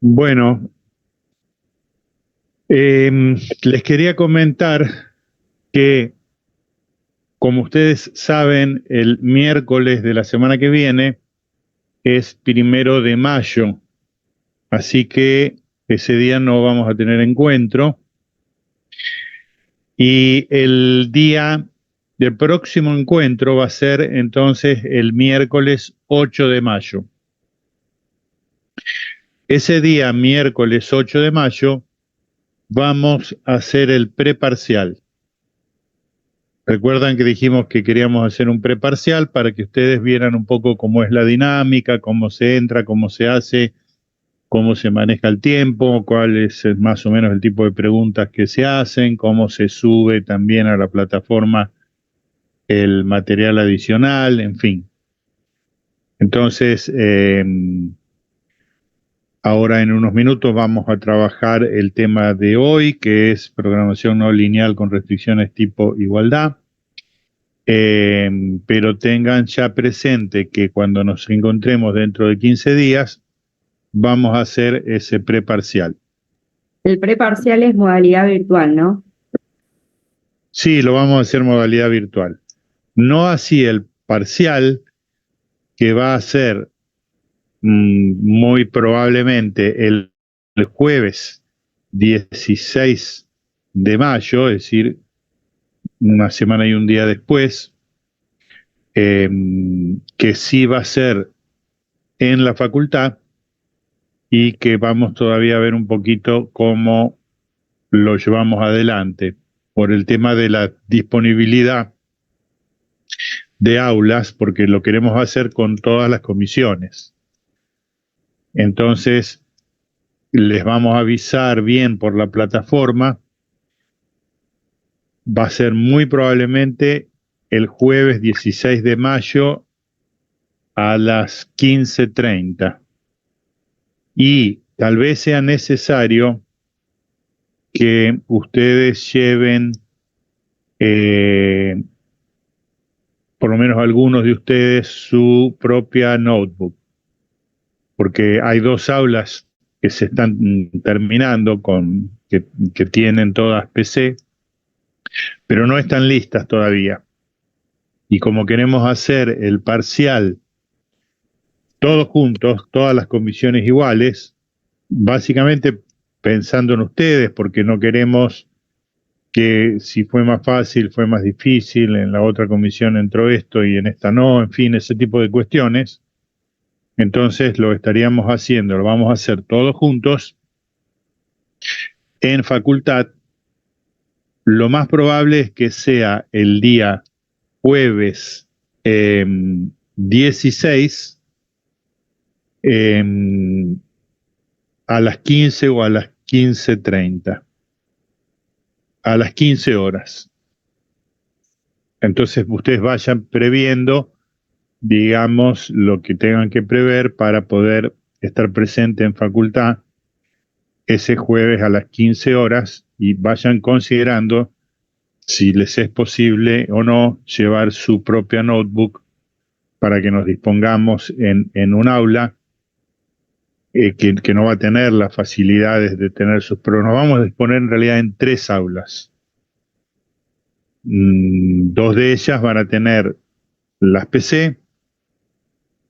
Bueno, les quería comentar que, como ustedes saben, el miércoles de la semana que viene es 1 de mayo, así que ese día no vamos a tener encuentro. Y el día del próximo encuentro va a ser entonces el miércoles 8 de mayo. Ese día, miércoles 8 de mayo, vamos a hacer el preparcial. Recuerdan que dijimos que queríamos hacer un preparcial para que ustedes vieran un poco cómo es la dinámica, cómo se entra, cómo se hace, cómo se maneja el tiempo, cuál es más o menos el tipo de preguntas que se hacen, cómo se sube también a la plataforma el material adicional, en fin. Entonces, ahora en unos minutos vamos a trabajar el tema de hoy, que es programación no lineal con restricciones tipo igualdad. Pero tengan ya presente que cuando nos encontremos dentro de 15 días, vamos a hacer ese preparcial. El preparcial es modalidad virtual, ¿no? Sí, lo vamos a hacer modalidad virtual. No así el parcial, que va a ser muy probablemente el jueves 16 de mayo, es decir, una semana y un día después, que sí va a ser en la facultad y que vamos todavía a ver un poquito cómo lo llevamos adelante por el tema de la disponibilidad de aulas, porque lo queremos hacer con todas las comisiones. Entonces, les vamos a avisar bien por la plataforma. Va a ser muy probablemente el jueves 16 de mayo a las 15:30. Y tal vez sea necesario que ustedes lleven, por lo menos algunos de ustedes, su propia notebook, porque hay dos aulas que se están terminando, que tienen todas PC, pero no están listas todavía. Y como queremos hacer el parcial todos juntos, todas las comisiones iguales, básicamente pensando en ustedes, porque no queremos que si fue más fácil, fue más difícil, en la otra comisión entró esto y en esta no, en fin, ese tipo de cuestiones. Entonces lo estaríamos haciendo, lo vamos a hacer todos juntos en facultad. Lo más probable es que sea el día jueves 16 a las 15 o a las 15:30, a las 15 horas. Entonces ustedes vayan previendo, digamos, lo que tengan que prever para poder estar presente en facultad ese jueves a las 15 horas y vayan considerando si les es posible o no llevar su propia notebook para que nos dispongamos en un aula que no va a tener las facilidades de tener sus, pero nos vamos a disponer en realidad en tres aulas. Dos de ellas van a tener las PC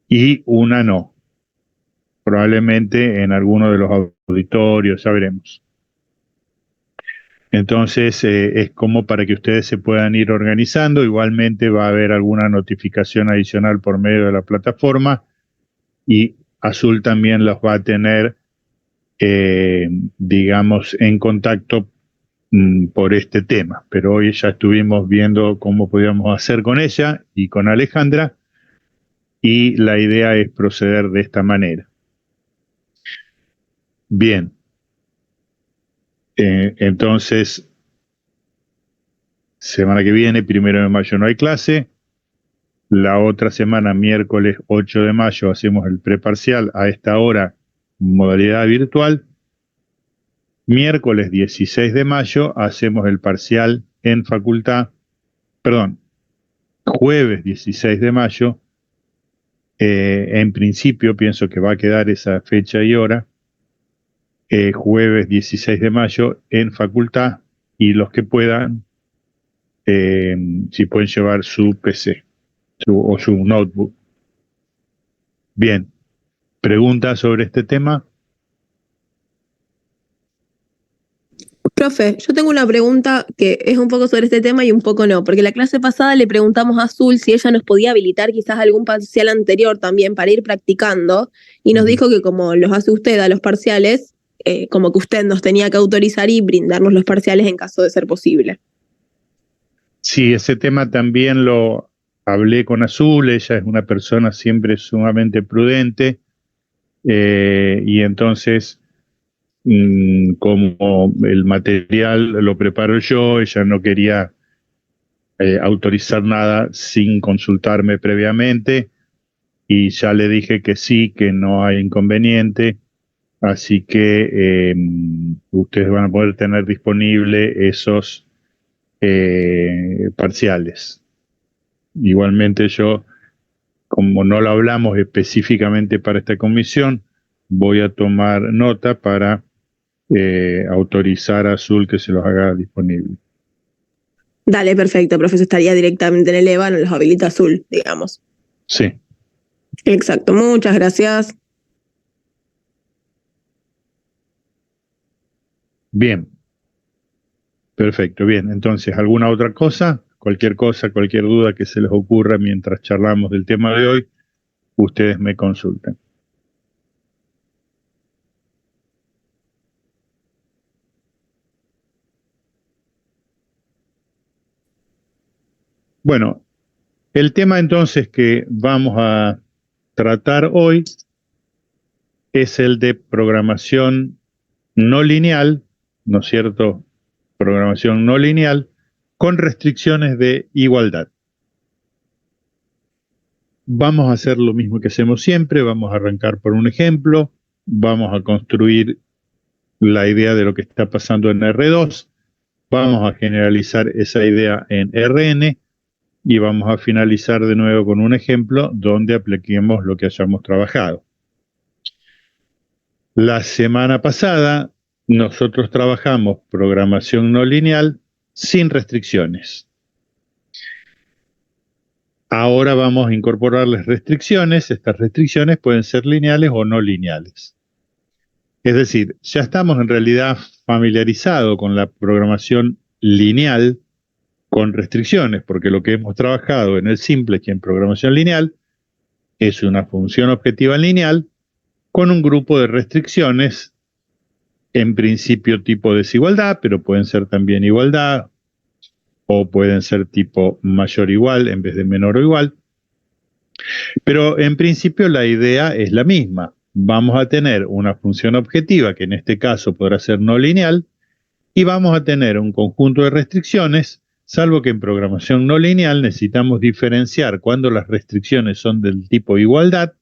y una no. Probablemente en alguno de los auditorios, ya veremos. Entonces es como para que ustedes se puedan ir organizando. Igualmente va a haber alguna notificación adicional por medio de la plataforma y Azul también los va a tener, digamos, en contacto por este tema. Pero hoy ya estuvimos viendo cómo podíamos hacer con ella y con Alejandra y la idea es proceder de esta manera. Bien, entonces, semana que viene, 1 de mayo, no hay clase. La otra semana, miércoles 8 de mayo, hacemos el preparcial a esta hora, modalidad virtual. Miércoles 16 de mayo, hacemos el parcial en facultad. Perdón, jueves 16 de mayo, en principio pienso que va a quedar esa fecha y hora. jueves 16 de mayo en facultad, y los que puedan, si pueden llevar su PC o su notebook. Bien, ¿preguntas sobre este tema? Profe, yo tengo una pregunta que es un poco sobre este tema y un poco no, porque la clase pasada le preguntamos a Azul si ella nos podía habilitar quizás algún parcial anterior también para ir practicando, y nos dijo que como los hace usted a los parciales, como que usted nos tenía que autorizar y brindarnos los parciales en caso de ser posible. Sí, ese tema también lo hablé con Azul. Ella es una persona siempre sumamente prudente, y entonces, como el material lo preparo yo, ella no quería autorizar nada sin consultarme previamente, y ya le dije que sí, que no hay inconveniente, así que ustedes van a poder tener disponible esos parciales. Igualmente yo, como no lo hablamos específicamente para esta comisión, voy a tomar nota para autorizar a Azul que se los haga disponible. Dale, perfecto, profesor, estaría directamente en el EVA, nos los habilita Azul, digamos. Sí. Exacto, muchas gracias. Bien. Perfecto, bien. Entonces, ¿alguna otra cosa? Cualquier cosa, cualquier duda que se les ocurra mientras charlamos del tema de hoy, ustedes me consulten. Bueno, el tema entonces que vamos a tratar hoy es el de programación no lineal, ¿no es cierto? Programación no lineal con restricciones de igualdad. Vamos a hacer lo mismo que hacemos siempre, vamos a arrancar por un ejemplo, vamos a construir la idea de lo que está pasando en R2, vamos a generalizar esa idea en Rn y vamos a finalizar de nuevo con un ejemplo donde apliquemos lo que hayamos trabajado. La semana pasada nosotros trabajamos programación no lineal sin restricciones. Ahora vamos a incorporarles restricciones. Estas restricciones pueden ser lineales o no lineales. Es decir, ya estamos en realidad familiarizados con la programación lineal con restricciones, porque lo que hemos trabajado en el simplex y en programación lineal es una función objetiva lineal con un grupo de restricciones, en principio tipo desigualdad, pero pueden ser también igualdad, o pueden ser tipo mayor o igual en vez de menor o igual. Pero en principio la idea es la misma. Vamos a tener una función objetiva, que en este caso podrá ser no lineal, y vamos a tener un conjunto de restricciones, salvo que en programación no lineal necesitamos diferenciar cuando las restricciones son del tipo igualdad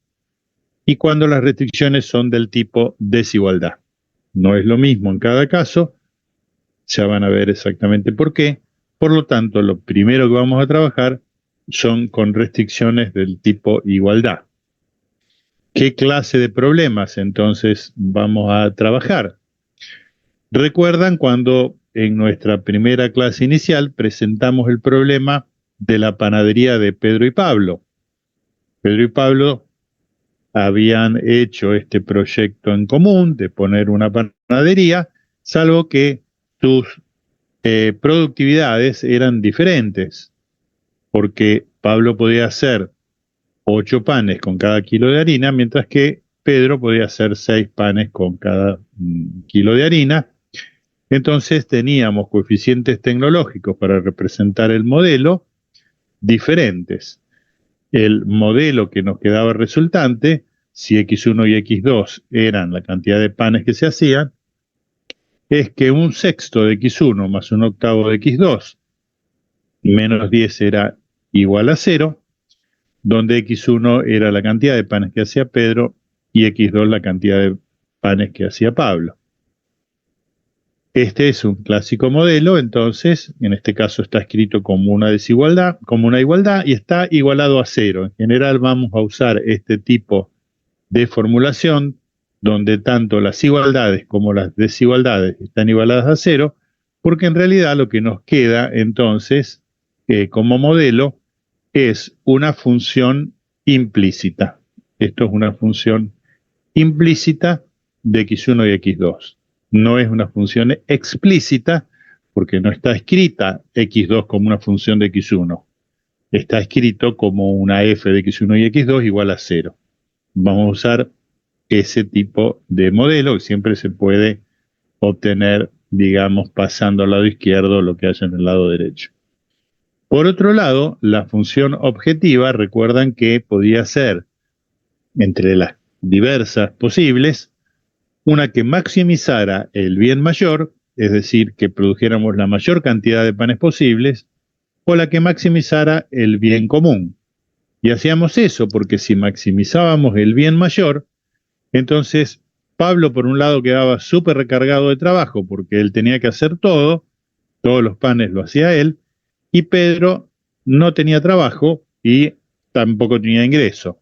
y cuando las restricciones son del tipo desigualdad. No es lo mismo en cada caso, ya van a ver exactamente por qué. Por lo tanto, lo primero que vamos a trabajar son con restricciones del tipo igualdad. ¿Qué clase de problemas entonces vamos a trabajar? ¿Recuerdan cuando en nuestra primera clase inicial presentamos el problema de la panadería de Pedro y Pablo? Pedro y Pablo habían hecho este proyecto en común de poner una panadería, salvo que sus productividades eran diferentes, porque Pablo podía hacer 8 panes con cada kilo de harina, mientras que Pedro podía hacer 6 panes con cada kilo de harina. Entonces teníamos coeficientes tecnológicos para representar el modelo diferentes. El modelo que nos quedaba resultante, si X1 y X2 eran la cantidad de panes que se hacían, es que 1/6 de X1 más 1/8 de X2 menos 10 era igual a 0, donde X1 era la cantidad de panes que hacía Pedro y X2 la cantidad de panes que hacía Pablo. Este es un clásico modelo, entonces, en este caso está escrito como una desigualdad, como una igualdad, y está igualado a 0. En general vamos a usar este tipo de formulación donde tanto las igualdades como las desigualdades están igualadas a cero, porque en realidad lo que nos queda entonces como modelo es una función implícita. Esto es una función implícita de x1 y x2. No es una función explícita porque no está escrita x2 como una función de x1. Está escrito como una f de x1 y x2 igual a 0. Vamos a usar ese tipo de modelo que siempre se puede obtener, digamos, pasando al lado izquierdo lo que haya en el lado derecho. Por otro lado, la función objetiva, recuerdan que podía ser, entre las diversas posibles, una que maximizara el bien mayor, es decir, que produjéramos la mayor cantidad de panes posibles, o la que maximizara el bien común. Y hacíamos eso porque si maximizábamos el bien mayor, entonces Pablo por un lado quedaba súper recargado de trabajo porque él tenía que hacer todo, todos los panes lo hacía él, y Pedro no tenía trabajo y tampoco tenía ingreso.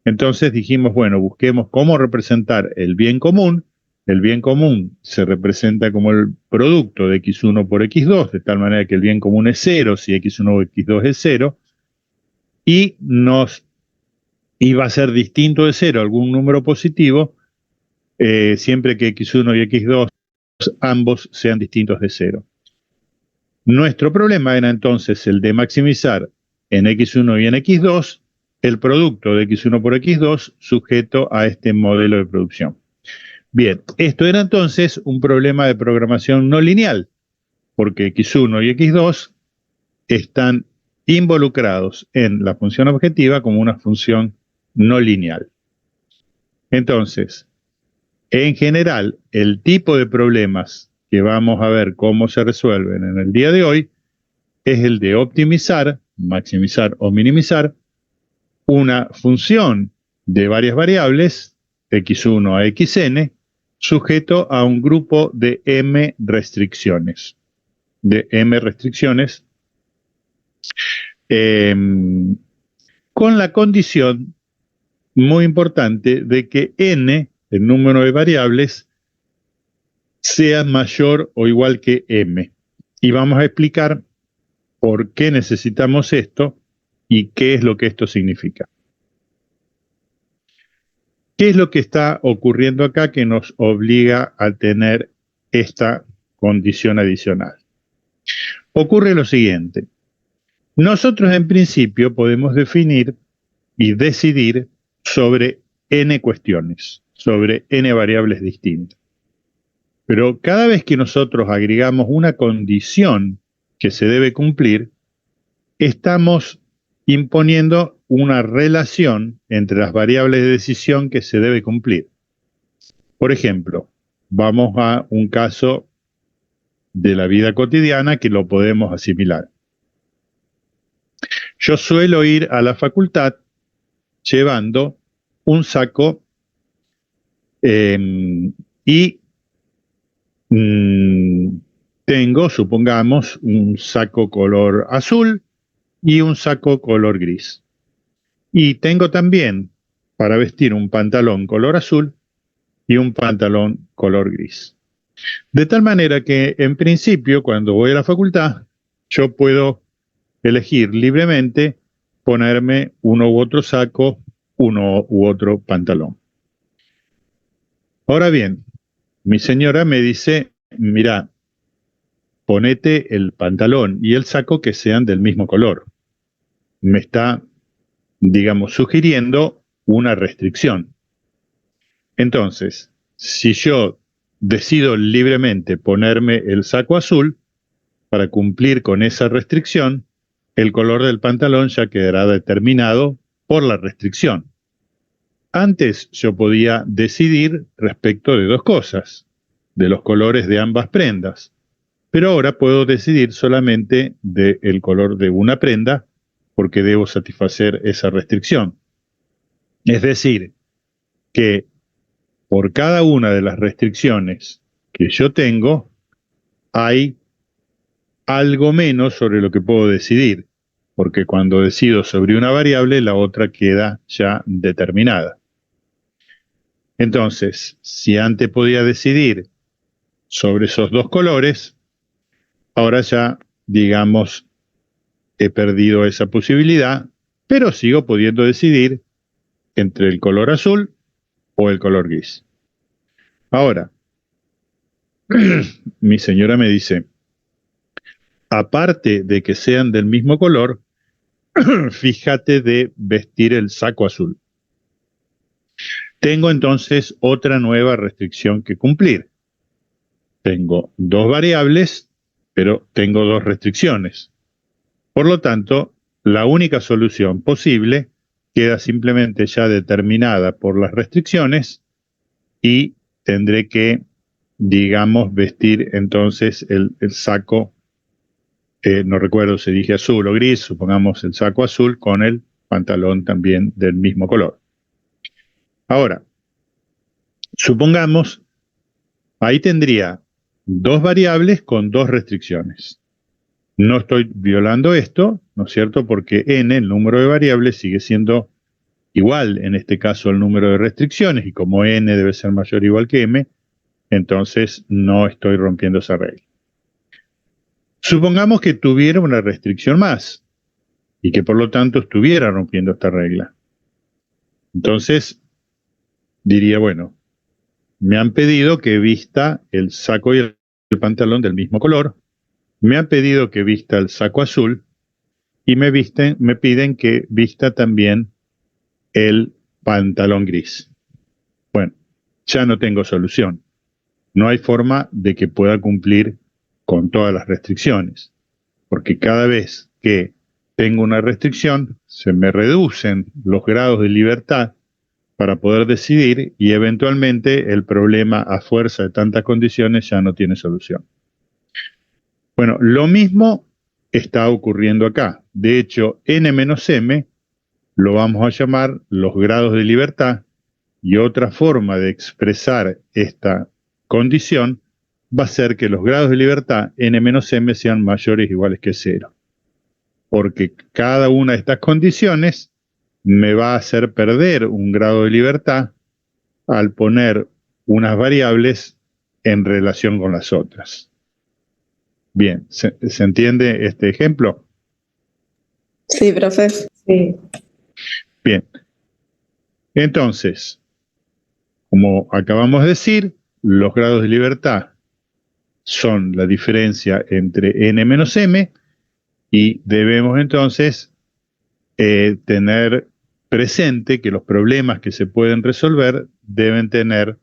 Entonces dijimos, bueno, busquemos cómo representar el bien común. El bien común se representa como el producto de x1 por x2, de tal manera que el bien común es 0 si x1 o x2 es 0, y nos iba a ser distinto de 0 algún número positivo, siempre que x1 y x2 ambos sean distintos de 0. Nuestro problema era entonces el de maximizar en x1 y en x2 el producto de x1 por x2 sujeto a este modelo de producción. Bien, esto era entonces un problema de programación no lineal, porque x1 y x2 están involucrados en la función objetiva como una función no lineal. Entonces, en general, el tipo de problemas que vamos a ver cómo se resuelven en el día de hoy es el de optimizar, maximizar o minimizar una función de varias variables, x1 a xn, sujeto a un grupo de m restricciones. Con la condición muy importante de que n, el número de variables, sea mayor o igual que m. Y vamos a explicar por qué necesitamos esto y qué es lo que esto significa. ¿Qué es lo que está ocurriendo acá que nos obliga a tener esta condición adicional? Ocurre lo siguiente. Nosotros en principio podemos definir y decidir sobre n cuestiones, sobre n variables distintas. Pero cada vez que nosotros agregamos una condición que se debe cumplir, estamos imponiendo una relación entre las variables de decisión que se debe cumplir. Por ejemplo, vamos a un caso de la vida cotidiana que lo podemos asimilar. Yo suelo ir a la facultad llevando un saco y tengo, supongamos, un saco color azul y un saco color gris. Y tengo también para vestir un pantalón color azul y un pantalón color gris. De tal manera que, en principio, cuando voy a la facultad, yo puedo elegir libremente ponerme uno u otro saco, uno u otro pantalón. Ahora bien, mi señora me dice, mira, ponete el pantalón y el saco que sean del mismo color. Me está, digamos, sugiriendo una restricción. Entonces, si yo decido libremente ponerme el saco azul, para cumplir con esa restricción, el color del pantalón ya quedará determinado por la restricción. Antes yo podía decidir respecto de dos cosas, de los colores de ambas prendas, pero ahora puedo decidir solamente del color de una prenda porque debo satisfacer esa restricción. Es decir, que por cada una de las restricciones que yo tengo, hay algo menos sobre lo que puedo decidir, porque cuando decido sobre una variable, la otra queda ya determinada. Entonces, si antes podía decidir sobre esos dos colores, ahora ya, digamos, he perdido esa posibilidad, pero sigo pudiendo decidir entre el color azul o el color gris. Ahora, mi señora me dice, aparte de que sean del mismo color, fíjate de vestir el saco azul. Tengo entonces otra nueva restricción que cumplir. Tengo dos variables, pero tengo dos restricciones. Por lo tanto, la única solución posible queda simplemente ya determinada por las restricciones y tendré que, digamos, vestir entonces el saco, no recuerdo si dije azul o gris, supongamos el saco azul con el pantalón también del mismo color. Ahora, supongamos, ahí tendría dos variables con dos restricciones. No estoy violando esto, ¿no es cierto? Porque n, el número de variables, sigue siendo igual, en este caso, el número de restricciones, y como n debe ser mayor o igual que m, entonces no estoy rompiendo esa regla. Supongamos que tuviera una restricción más, y que por lo tanto estuviera rompiendo esta regla. Entonces, diría, bueno, me han pedido que vista el saco y el pantalón del mismo color, me han pedido que vista el saco azul y me piden que vista también el pantalón gris. Bueno, ya no tengo solución. No hay forma de que pueda cumplir con todas las restricciones, porque cada vez que tengo una restricción, se me reducen los grados de libertad para poder decidir y eventualmente el problema, a fuerza de tantas condiciones, ya no tiene solución. Bueno, lo mismo está ocurriendo acá. De hecho, n-m lo vamos a llamar los grados de libertad, y otra forma de expresar esta condición va a ser que los grados de libertad n-m sean mayores o iguales que 0. Porque cada una de estas condiciones me va a hacer perder un grado de libertad al poner unas variables en relación con las otras. Bien, ¿se entiende este ejemplo? Sí, profe. Sí. Bien. Entonces, como acabamos de decir, los grados de libertad son la diferencia entre n menos m, y debemos entonces tener presente que los problemas que se pueden resolver deben tener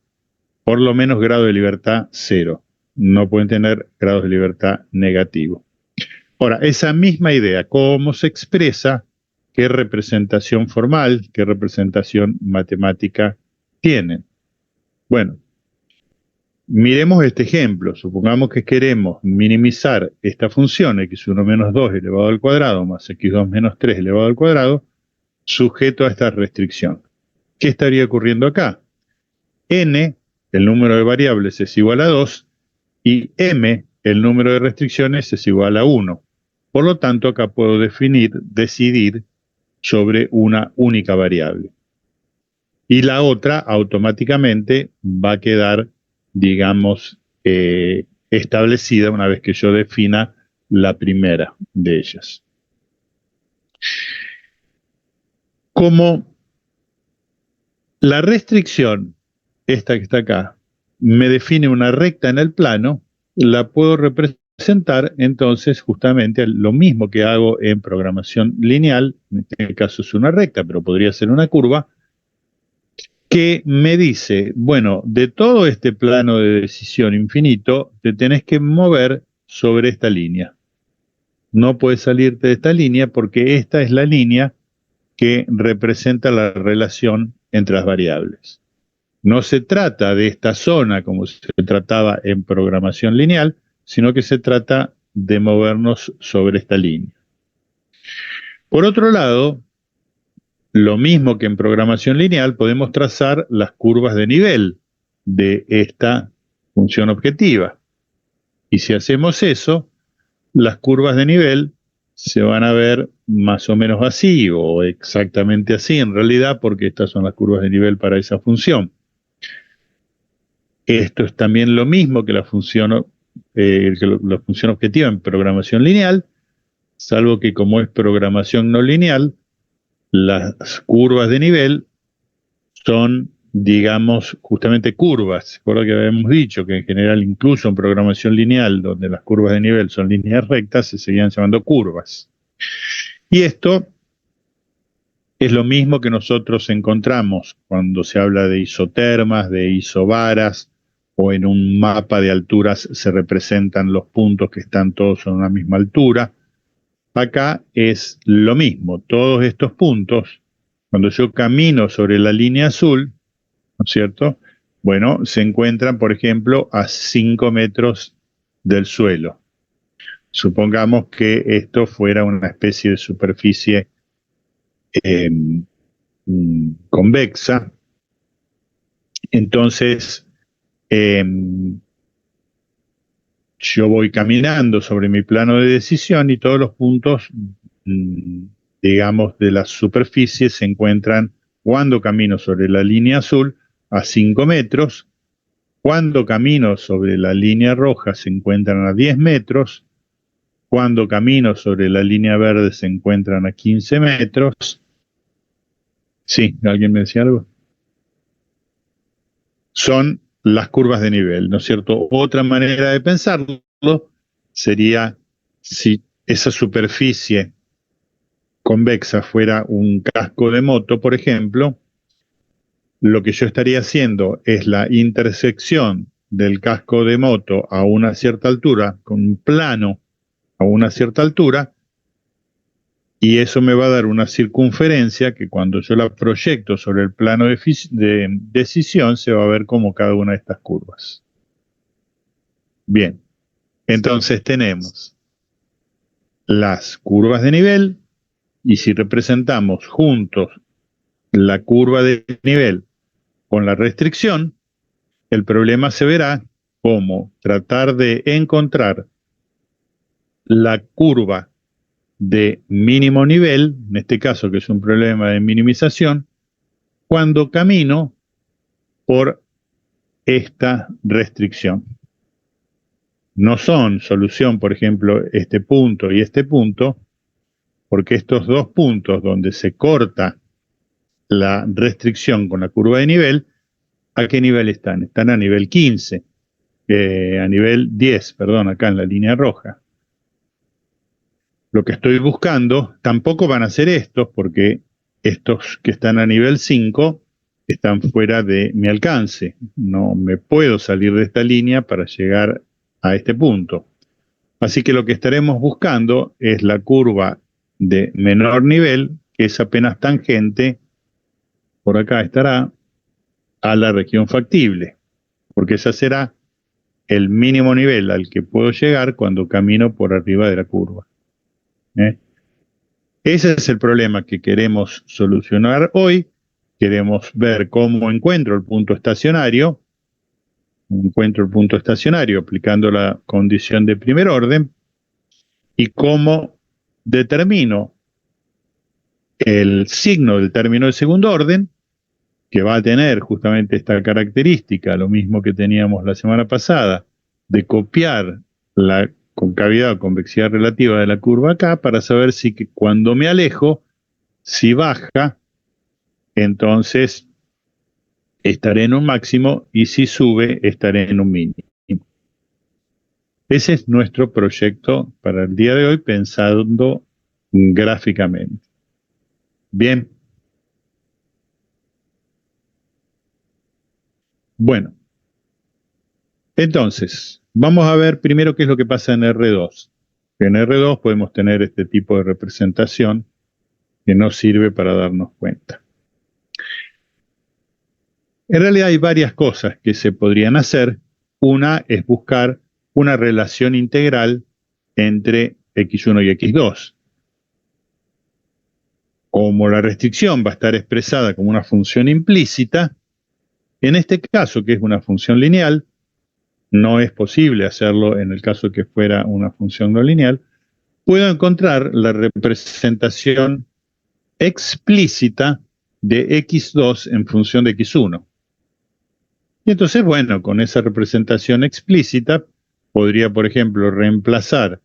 por lo menos grado de libertad 0. No pueden tener grados de libertad negativo. Ahora, esa misma idea, ¿cómo se expresa? ¿Qué representación formal, qué representación matemática tienen? Bueno, miremos este ejemplo. Supongamos que queremos minimizar esta función x1 menos 2 elevado al cuadrado más x2 menos 3 elevado al cuadrado sujeto a esta restricción. ¿Qué estaría ocurriendo acá? N, el número de variables, es igual a 2 y m, el número de restricciones, es igual a 1. Por lo tanto, acá puedo decidir sobre una única variable. Y la otra automáticamente va a quedar, digamos, establecida una vez que yo defina la primera de ellas. Como la restricción, esta que está acá, me define una recta en el plano, la puedo representar entonces justamente lo mismo que hago en programación lineal, en este caso es una recta, pero podría ser una curva, que me dice, bueno, de todo este plano de decisión infinito, te tenés que mover sobre esta línea. No puedes salirte de esta línea porque esta es la línea que representa la relación entre las variables. No se trata de esta zona como se trataba en programación lineal, sino que se trata de movernos sobre esta línea. Por otro lado, lo mismo que en programación lineal, podemos trazar las curvas de nivel de esta función objetiva. Y si hacemos eso, las curvas de nivel se van a ver más o menos así, o exactamente así en realidad, porque estas son las curvas de nivel para esa función. Esto es también lo mismo que la función objetiva en programación lineal, salvo que como es programación no lineal, las curvas de nivel son, digamos, justamente curvas. Recuerdo que habíamos dicho que en general, incluso en programación lineal, donde las curvas de nivel son líneas rectas, se seguían llamando curvas. Y esto es lo mismo que nosotros encontramos cuando se habla de isotermas, de isobaras, o en un mapa de alturas se representan los puntos que están todos a una misma altura. Acá es lo mismo. Todos estos puntos, cuando yo camino sobre la línea azul, ¿no es cierto? Bueno, se encuentran, por ejemplo, a 5 metros del suelo. Supongamos que esto fuera una especie de superficie convexa. Entonces, yo voy caminando sobre mi plano de decisión y todos los puntos, digamos, de la superficie se encuentran cuando camino sobre la línea azul a 5 metros, cuando camino sobre la línea roja se encuentran a 10 metros, cuando camino sobre la línea verde se encuentran a 15 metros. Sí, ¿alguien me decía algo? Son las curvas de nivel, ¿no es cierto? Otra manera de pensarlo sería si esa superficie convexa fuera un casco de moto, por ejemplo, lo que yo estaría haciendo es la intersección del casco de moto a una cierta altura, con un plano a una cierta altura, y eso me va a dar una circunferencia que cuando yo la proyecto sobre el plano de decisión se va a ver como cada una de estas curvas. Bien, entonces tenemos las curvas de nivel, y si representamos juntos la curva de nivel con la restricción, el problema se verá como tratar de encontrar la curva de mínimo nivel, en este caso que es un problema de minimización, cuando camino por esta restricción. No son solución, por ejemplo, este punto y este punto, porque estos dos puntos donde se corta la restricción con la curva de nivel, ¿a qué nivel están? Están a nivel 15, a nivel 10, perdón, acá en la línea roja. Lo que estoy buscando, tampoco van a ser estos, porque estos que están a nivel 5 están fuera de mi alcance. No me puedo salir de esta línea para llegar a este punto. Así que lo que estaremos buscando es la curva de menor nivel, que es apenas tangente, por acá estará, a la región factible, porque ese será el mínimo nivel al que puedo llegar cuando camino por arriba de la curva. Ese es el problema que queremos solucionar hoy. Queremos ver cómo encuentro el punto estacionario. Encuentro el punto estacionario aplicando la condición de primer orden y cómo determino el signo del término de segundo orden, que va a tener justamente esta característica, lo mismo que teníamos la semana pasada, de copiar la concavidad o convexidad relativa de la curva acá para saber si que cuando me alejo, si baja, entonces estaré en un máximo y si sube, estaré en un mínimo. Ese es nuestro proyecto para el día de hoy, pensando gráficamente. Bien. Bueno. Entonces, vamos a ver primero qué es lo que pasa en R2. En R2 podemos tener este tipo de representación que nos sirve para darnos cuenta. En realidad hay varias cosas que se podrían hacer. Una es buscar una relación integral entre x1 y x2. Como la restricción va a estar expresada como una función implícita, en este caso, que es una función lineal, no es posible hacerlo en el caso que fuera una función no lineal, puedo encontrar la representación explícita de x2 en función de x1. Y entonces, bueno, con esa representación explícita, podría, por ejemplo, reemplazar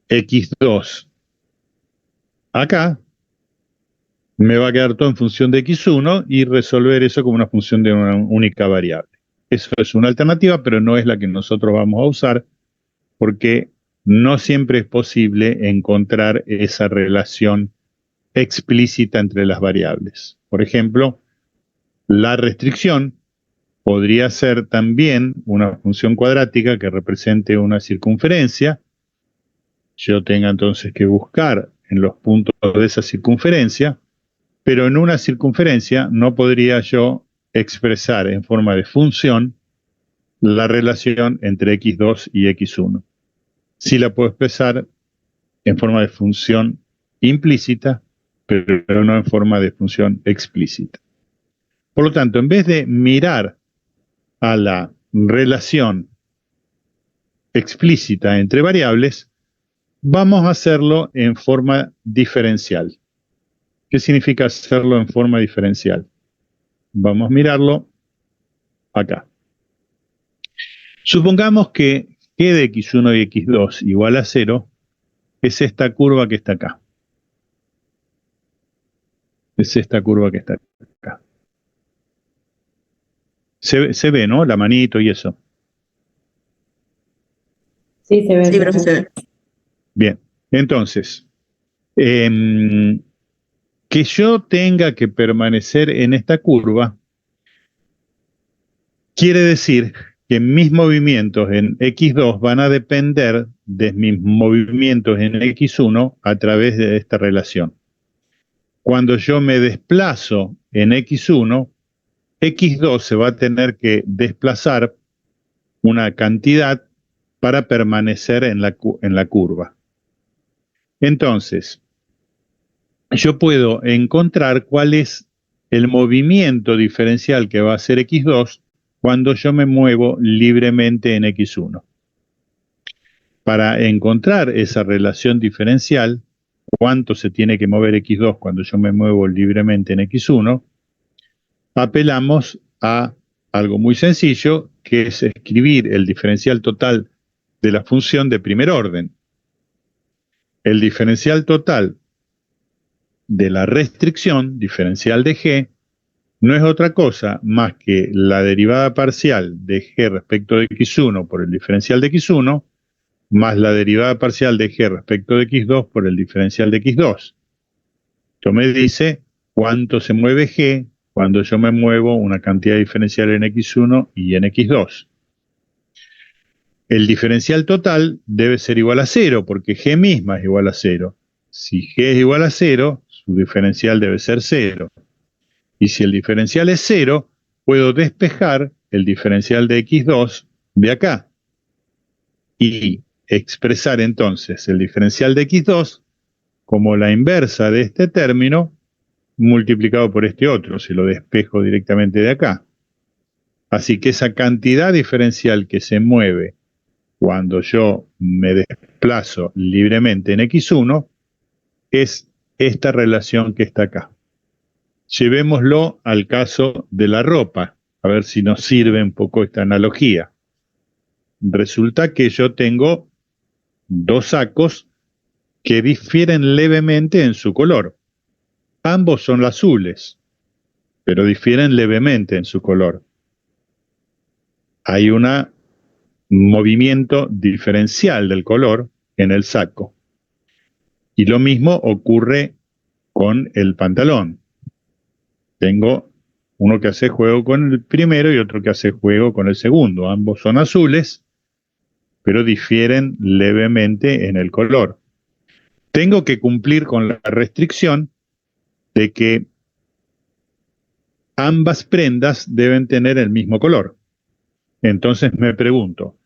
x2 acá, me va a quedar todo en función de x1 y resolver eso como una función de una única variable. Eso es una alternativa, pero no es la que nosotros vamos a usar porque no siempre es posible encontrar esa relación explícita entre las variables. Por ejemplo, la restricción podría ser también una función cuadrática que represente una circunferencia. Yo tenga entonces que buscar en los puntos de esa circunferencia, pero en una circunferencia no podría yo expresar en forma de función la relación entre x2 y x1. Sí la puedo expresar en forma de función implícita, pero no en forma de función explícita. Por lo tanto, en vez de mirar a la relación explícita entre variables, vamos a hacerlo en forma diferencial. ¿Qué significa hacerlo en forma diferencial? Vamos a mirarlo acá. Supongamos que g de x1 y x2 igual a 0 es esta curva que está acá. Es esta curva que está acá. Se ve, ¿no? La manito y eso. Sí, se ve. Sí, profe, se ve. Bien, entonces, que yo tenga que permanecer en esta curva quiere decir que mis movimientos en x2 van a depender de mis movimientos en x1 a través de esta relación. Cuando yo me desplazo en x1, x2 se va a tener que desplazar una cantidad para permanecer en la curva. Entonces, yo puedo encontrar cuál es el movimiento diferencial que va a hacer x2 cuando yo me muevo libremente en x1. Para encontrar esa relación diferencial, cuánto se tiene que mover x2 cuando yo me muevo libremente en x1, apelamos a algo muy sencillo, que es escribir el diferencial total de la función de primer orden. El diferencial total de la restricción, diferencial de g, no es otra cosa más que la derivada parcial de g respecto de x1 por el diferencial de x1, más la derivada parcial de g respecto de x2 por el diferencial de x2. Esto me dice cuánto se mueve g cuando yo me muevo una cantidad diferencial en x1 y en x2. El diferencial total debe ser igual a 0, porque g misma es igual a 0. Si g es igual a 0, su diferencial debe ser 0. Y si el diferencial es 0, puedo despejar el diferencial de x2 de acá. Y expresar entonces el diferencial de x2 como la inversa de este término multiplicado por este otro, si lo despejo directamente de acá. Así que esa cantidad diferencial que se mueve cuando yo me desplazo libremente en x1 es esta relación que está acá. Llevémoslo al caso de la ropa, a ver si nos sirve un poco esta analogía. Resulta que yo tengo dos sacos que difieren levemente en su color. Ambos son azules, pero difieren levemente en su color. Hay un movimiento diferencial del color en el saco. Y lo mismo ocurre con el pantalón. Tengo uno que hace juego con el primero y otro que hace juego con el segundo. Ambos son azules, pero difieren levemente en el color. Tengo que cumplir con la restricción de que ambas prendas deben tener el mismo color. Entonces me pregunto,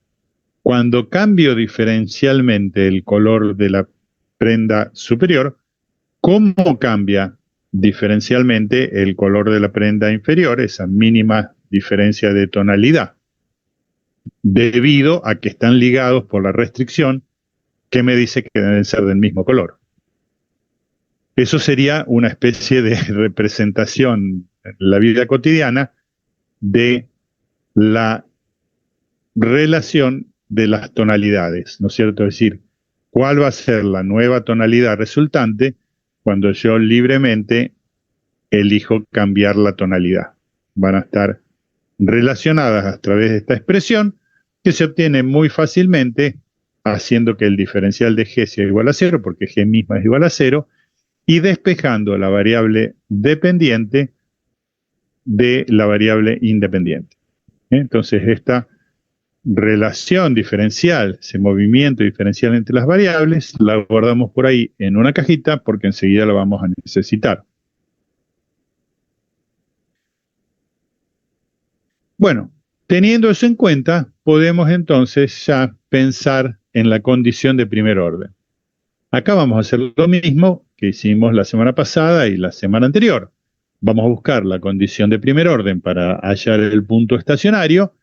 cuando cambio diferencialmente el color de la prenda superior, ¿cómo cambia diferencialmente el color de la prenda inferior, esa mínima diferencia de tonalidad? Debido a que están ligados por la restricción que me dice que deben ser del mismo color. Eso sería una especie de representación la vida cotidiana de la relación de las tonalidades, ¿no es cierto? Es decir, ¿cuál va a ser la nueva tonalidad resultante cuando yo libremente elijo cambiar la tonalidad? Van a estar relacionadas a través de esta expresión que se obtiene muy fácilmente haciendo que el diferencial de G sea igual a 0, porque G misma es igual a 0, y despejando la variable dependiente de la variable independiente. Entonces, esta relación diferencial, ese movimiento diferencial entre las variables, la guardamos por ahí en una cajita porque enseguida la vamos a necesitar. Bueno, teniendo eso en cuenta, podemos entonces ya pensar en la condición de primer orden. Acá vamos a hacer lo mismo que hicimos la semana pasada y la semana anterior. Vamos a buscar la condición de primer orden para hallar el punto estacionario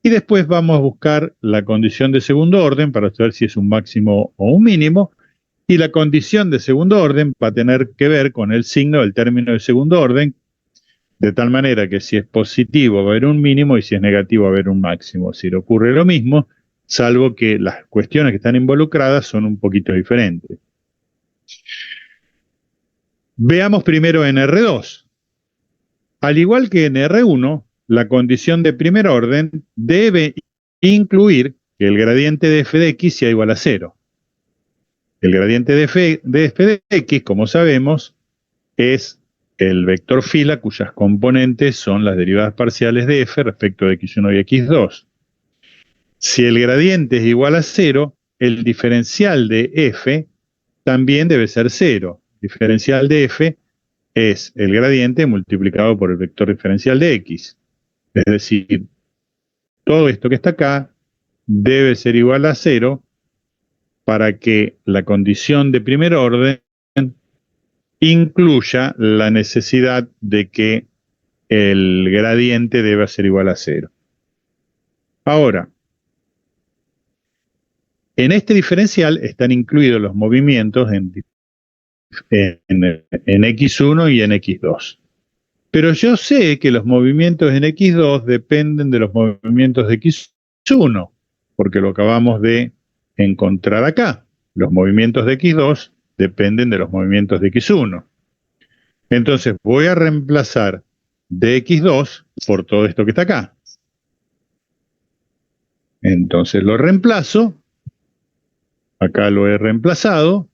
y después vamos a buscar la condición de segundo orden para saber si es un máximo o un mínimo, y la condición de segundo orden va a tener que ver con el signo del término de segundo orden, de tal manera que si es positivo va a haber un mínimo y si es negativo va a haber un máximo. Si le ocurre lo mismo, salvo que las cuestiones que están involucradas son un poquito diferentes. Veamos primero en R2. Al igual que en R1, la condición de primer orden debe incluir que el gradiente de f de x sea igual a 0. El gradiente de f de x, como sabemos, es el vector fila cuyas componentes son las derivadas parciales de f respecto de x1 y x2. Si el gradiente es igual a 0, el diferencial de f también debe ser 0. El diferencial de f es el gradiente multiplicado por el vector diferencial de x. Es decir, todo esto que está acá debe ser igual a 0 para que la condición de primer orden incluya la necesidad de que el gradiente deba ser igual a 0. Ahora, en este diferencial están incluidos los movimientos en x1 y en x2. Pero yo sé que los movimientos en x2 dependen de los movimientos de x1, porque lo acabamos de encontrar acá. Los movimientos de x2 dependen de los movimientos de x1. Entonces voy a reemplazar dx2 por todo esto que está acá. Entonces lo reemplazo. Acá lo he reemplazado.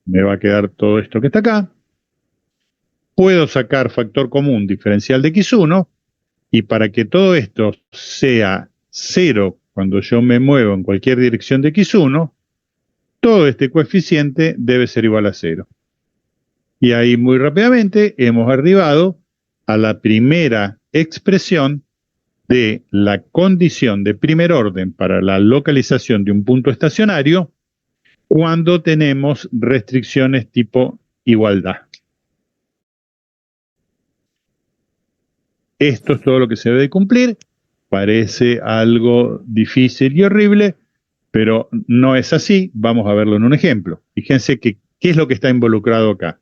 Me va a quedar todo esto que está acá. Puedo sacar factor común diferencial de x1. Y para que todo esto sea 0 cuando yo me muevo en cualquier dirección de x1, todo este coeficiente debe ser igual a 0. Y ahí muy rápidamente hemos arribado a la primera expresión de la condición de primer orden para la localización de un punto estacionario cuando tenemos restricciones tipo igualdad. Esto es todo lo que se debe cumplir. Parece algo difícil y horrible, pero no es así. Vamos a verlo en un ejemplo. Fíjense que, ¿qué es lo que está involucrado acá?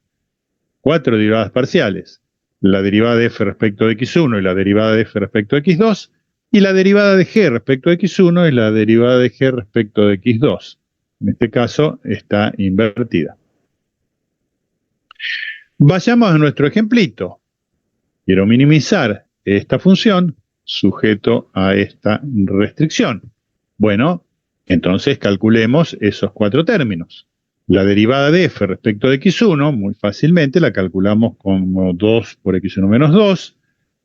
4 derivadas parciales. La derivada de f respecto de x1 y la derivada de f respecto de x2, y la derivada de g respecto de x1 y la derivada de g respecto de x2. En este caso está invertida. Vayamos a nuestro ejemplito. Quiero minimizar esta función sujeto a esta restricción. Bueno, entonces calculemos esos 4 términos. La derivada de f respecto de x1, muy fácilmente la calculamos como 2 por x1 menos 2.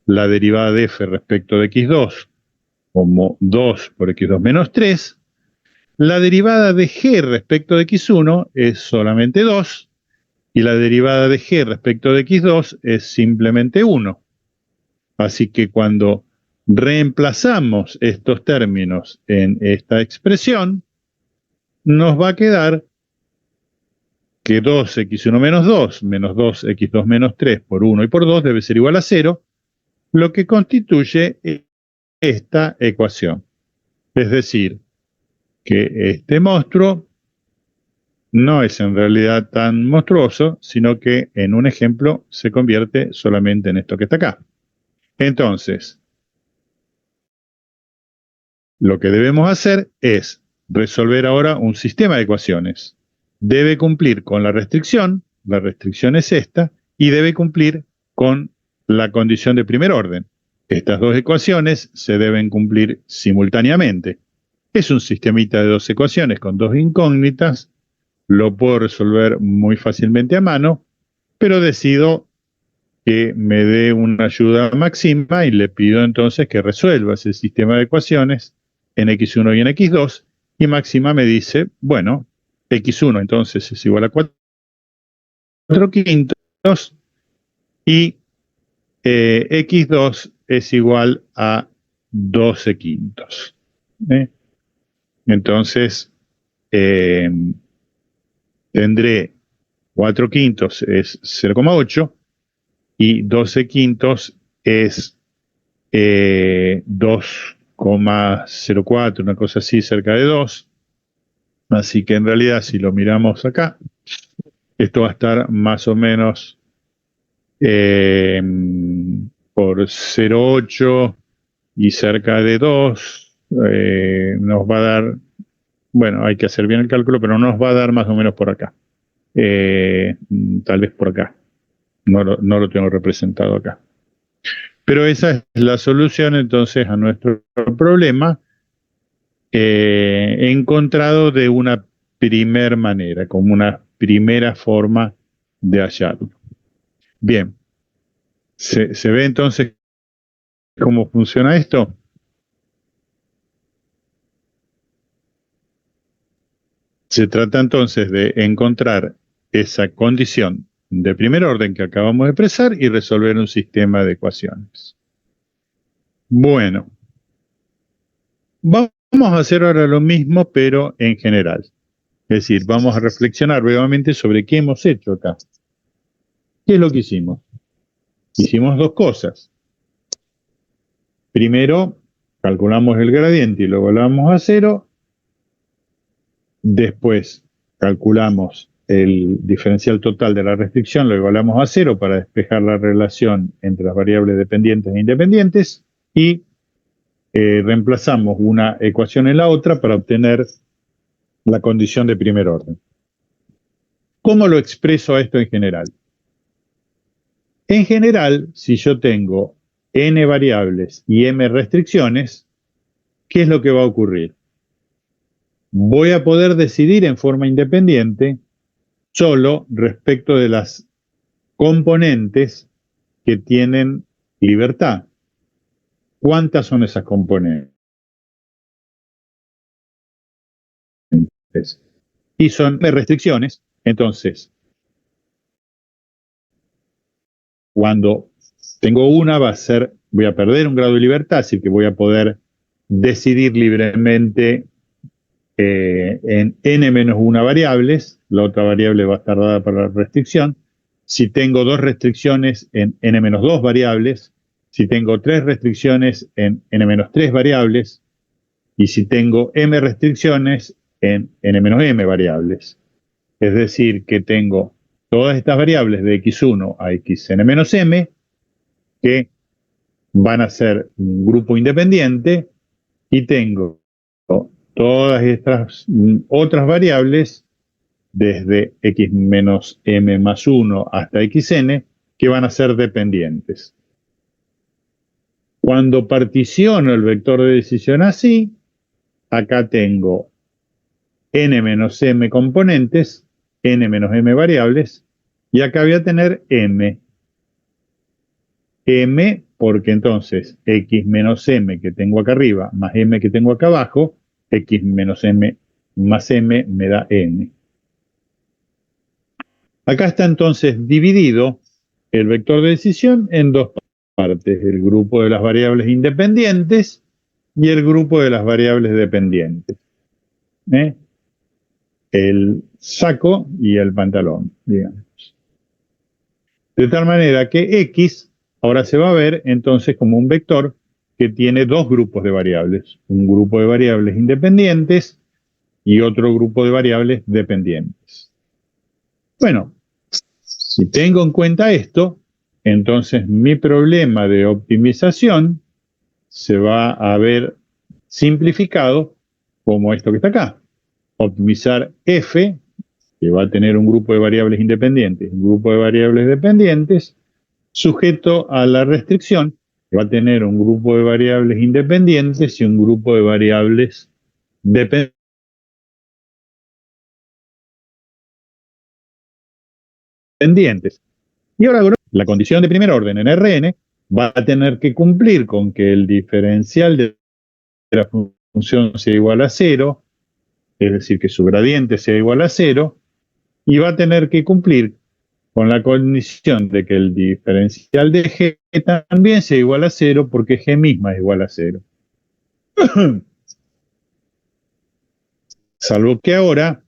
La derivada de f respecto de x2 como 2 por x2 menos 3. La derivada de g respecto de x1 es solamente 2. Y la derivada de g respecto de x2 es simplemente 1. Así que cuando reemplazamos estos términos en esta expresión, nos va a quedar que 2x1 menos 2 menos 2x2 menos 3 por 1 y por 2 debe ser igual a 0, lo que constituye esta ecuación. Es decir, que este monstruo no es en realidad tan monstruoso, sino que en un ejemplo se convierte solamente en esto que está acá. Entonces, lo que debemos hacer es resolver ahora un sistema de ecuaciones. Debe cumplir con la restricción es esta, y debe cumplir con la condición de primer orden. Estas dos ecuaciones se deben cumplir simultáneamente. Es un sistemita de dos ecuaciones con dos incógnitas, lo puedo resolver muy fácilmente a mano, pero decido que me dé una ayuda máxima y le pido entonces que resuelva ese sistema de ecuaciones en x1 y en x2, y máxima me dice, bueno, x1 entonces es igual a 4 quintos y x2 es igual a 12 quintos. Entonces, tendré 4 quintos es 0,8 y 12 quintos es 2,04, una cosa así, cerca de 2. Así que en realidad, si lo miramos acá, esto va a estar más o menos por 0,8 y cerca de 2. Nos va a dar, bueno, hay que hacer bien el cálculo, pero nos va a dar más o menos por acá. Tal vez por acá. No lo tengo representado acá. Pero esa es la solución entonces a nuestro problema, encontrado de una primer manera, como una primera forma de hallarlo. Bien, ¿se ve entonces cómo funciona esto? Se trata entonces de encontrar esa condición de primer orden que acabamos de expresar y resolver un sistema de ecuaciones. Bueno, vamos a hacer ahora lo mismo, pero en general. Es decir, vamos a reflexionar brevemente sobre qué hemos hecho acá. ¿Qué es lo que hicimos? Hicimos dos cosas. Primero, calculamos el gradiente y lo elevamos a 0. Después, calculamos el diferencial total de la restricción, lo igualamos a 0 para despejar la relación entre las variables dependientes e independientes, y reemplazamos una ecuación en la otra para obtener la condición de primer orden. ¿Cómo lo expreso a esto en general? En general, si yo tengo n variables y m restricciones, ¿qué es lo que va a ocurrir? Voy a poder decidir en forma independiente solo respecto de las componentes que tienen libertad. ¿Cuántas son esas componentes? Y son restricciones. Entonces, cuando tengo una, voy a perder un grado de libertad, así que voy a poder decidir libremente en n-1 variables. La otra variable va a estar dada para la restricción. Si tengo dos restricciones en n-2 variables, si tengo tres restricciones en n-3 variables, y si tengo m restricciones en n-m variables. Es decir, que tengo todas estas variables de x1 a xn-m, que van a ser un grupo independiente, y tengo todas estas otras variables desde x-m más 1 hasta xn, que van a ser dependientes. Cuando particiono el vector de decisión así, acá tengo n-m componentes, n-m variables, y acá voy a tener m. M, porque entonces x menos m que tengo acá arriba más m que tengo acá abajo, x menos m más m me da n. Acá está entonces dividido el vector de decisión en dos partes: el grupo de las variables independientes y el grupo de las variables dependientes. El saco y el pantalón, digamos. De tal manera que x ahora se va a ver entonces como un vector que tiene dos grupos de variables: un grupo de variables independientes y otro grupo de variables dependientes. Bueno, si tengo en cuenta esto, entonces mi problema de optimización se va a ver simplificado como esto que está acá. Optimizar f, que va a tener un grupo de variables independientes, un grupo de variables dependientes, sujeto a la restricción, que va a tener un grupo de variables independientes y un grupo de variables dependientes. Y ahora la condición de primer orden en Rn va a tener que cumplir con que el diferencial de la función sea igual a 0, es decir, que su gradiente sea igual a 0, y va a tener que cumplir con la condición de que el diferencial de g también sea igual a 0, porque g misma es igual a 0. Salvo que ahora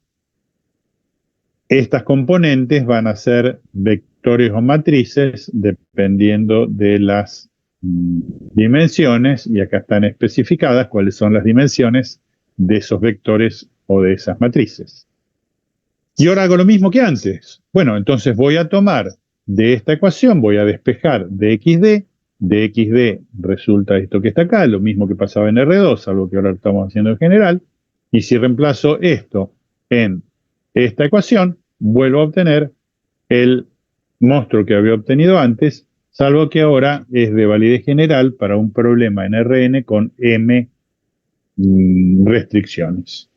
estas componentes van a ser vectores o matrices dependiendo de las dimensiones, y acá están especificadas cuáles son las dimensiones de esos vectores o de esas matrices. Y ahora hago lo mismo que antes. Bueno, entonces voy a tomar de esta ecuación, voy a despejar de xd resulta esto que está acá, lo mismo que pasaba en R2, salvo que ahora lo estamos haciendo en general, y si reemplazo esto en esta ecuación, vuelvo a obtener el monstruo que había obtenido antes, salvo que ahora es de validez general para un problema en Rn con m restricciones.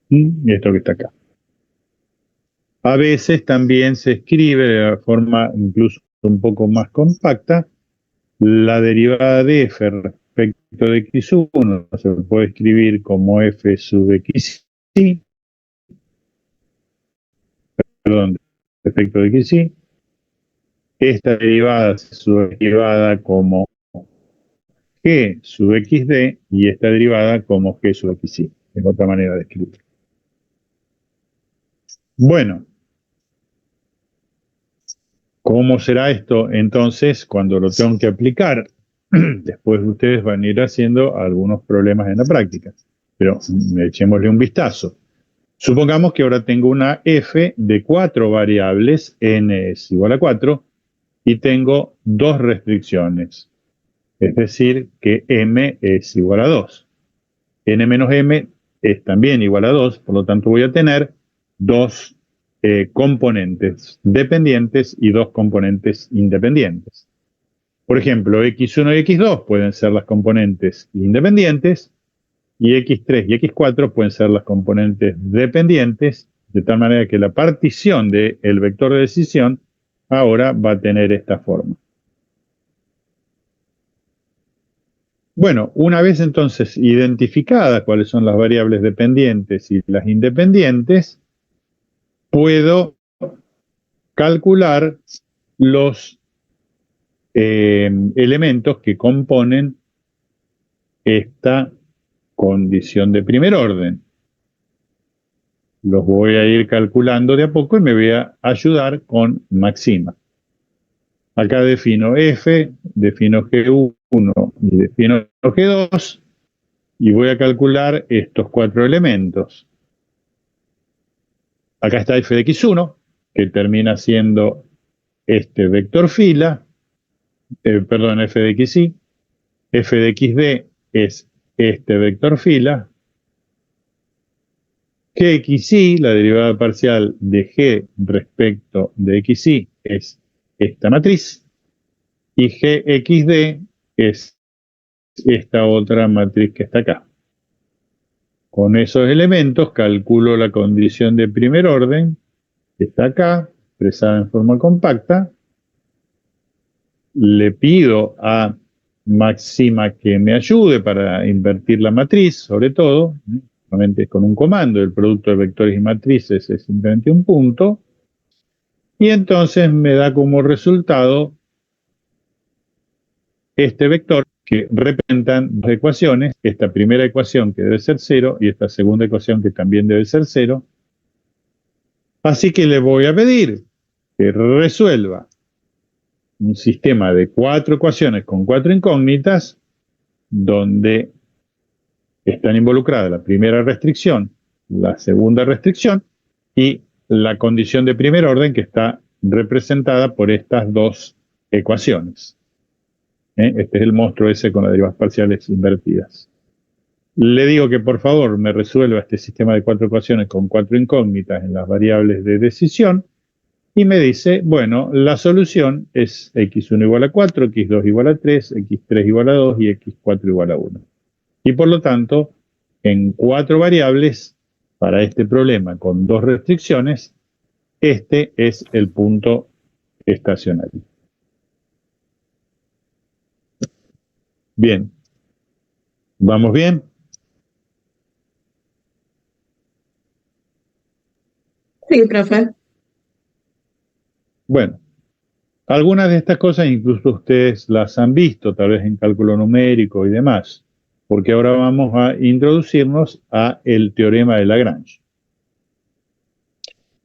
Esto que está acá. A veces también se escribe de forma incluso un poco más compacta la derivada de f respecto de x1. Se puede escribir como f sub xi, perdón, respecto de xi. Esta derivada se subderivada como g sub xd y esta derivada como g sub xi. Es otra manera de escribir. Bueno, ¿cómo será esto entonces cuando lo tengo que aplicar? Después ustedes van a ir haciendo algunos problemas en la práctica, pero echémosle un vistazo. Supongamos que ahora tengo una f de 4 variables, n es igual a 4, y tengo 2 restricciones, es decir, que m es igual a 2. N menos m es también igual a 2, por lo tanto voy a tener 2 componentes dependientes y 2 componentes independientes. Por ejemplo, x1 y x2 pueden ser las componentes independientes y x3 y x4 pueden ser las componentes dependientes, de tal manera que la partición del vector de decisión ahora va a tener esta forma. Bueno, una vez entonces identificadas cuáles son las variables dependientes y las independientes, puedo calcular los elementos que componen esta condición de primer orden. Los voy a ir calculando de a poco y me voy a ayudar con máxima. Acá defino f, defino g1 y defino g2 y voy a calcular estos 4 elementos. Acá está f de x1, que termina siendo este vector fila, perdón, f de xy, f de xd es este vector fila, gxy, la derivada parcial de g respecto de xy, es esta matriz, y gxd es esta otra matriz que está acá. Con esos elementos calculo la condición de primer orden, que está acá, expresada en forma compacta. Le pido a máxima que me ayude para invertir la matriz, sobre todo, solamente con un comando, el producto de vectores y matrices es simplemente un punto, y entonces me da como resultado este vector que representan dos ecuaciones, esta primera ecuación que debe ser 0 y esta segunda ecuación que también debe ser 0. Así que le voy a pedir que resuelva un sistema de 4 ecuaciones con 4 incógnitas, donde están involucradas la primera restricción, la segunda restricción y la condición de primer orden que está representada por estas dos ecuaciones. Este es el monstruo ese con las derivas parciales invertidas. Le digo que por favor me resuelva este sistema de 4 ecuaciones con 4 incógnitas en las variables de decisión y me dice, bueno, la solución es x1 igual a 4, x2 igual a 3, x3 igual a 2 y x4 igual a 1. Y por lo tanto, en 4 variables, para este problema con 2 restricciones, este es el punto estacionario. Bien. ¿Vamos bien? Sí, profe. Bueno, algunas de estas cosas incluso ustedes las han visto, tal vez en cálculo numérico y demás, porque ahora vamos a introducirnos a el teorema de Lagrange.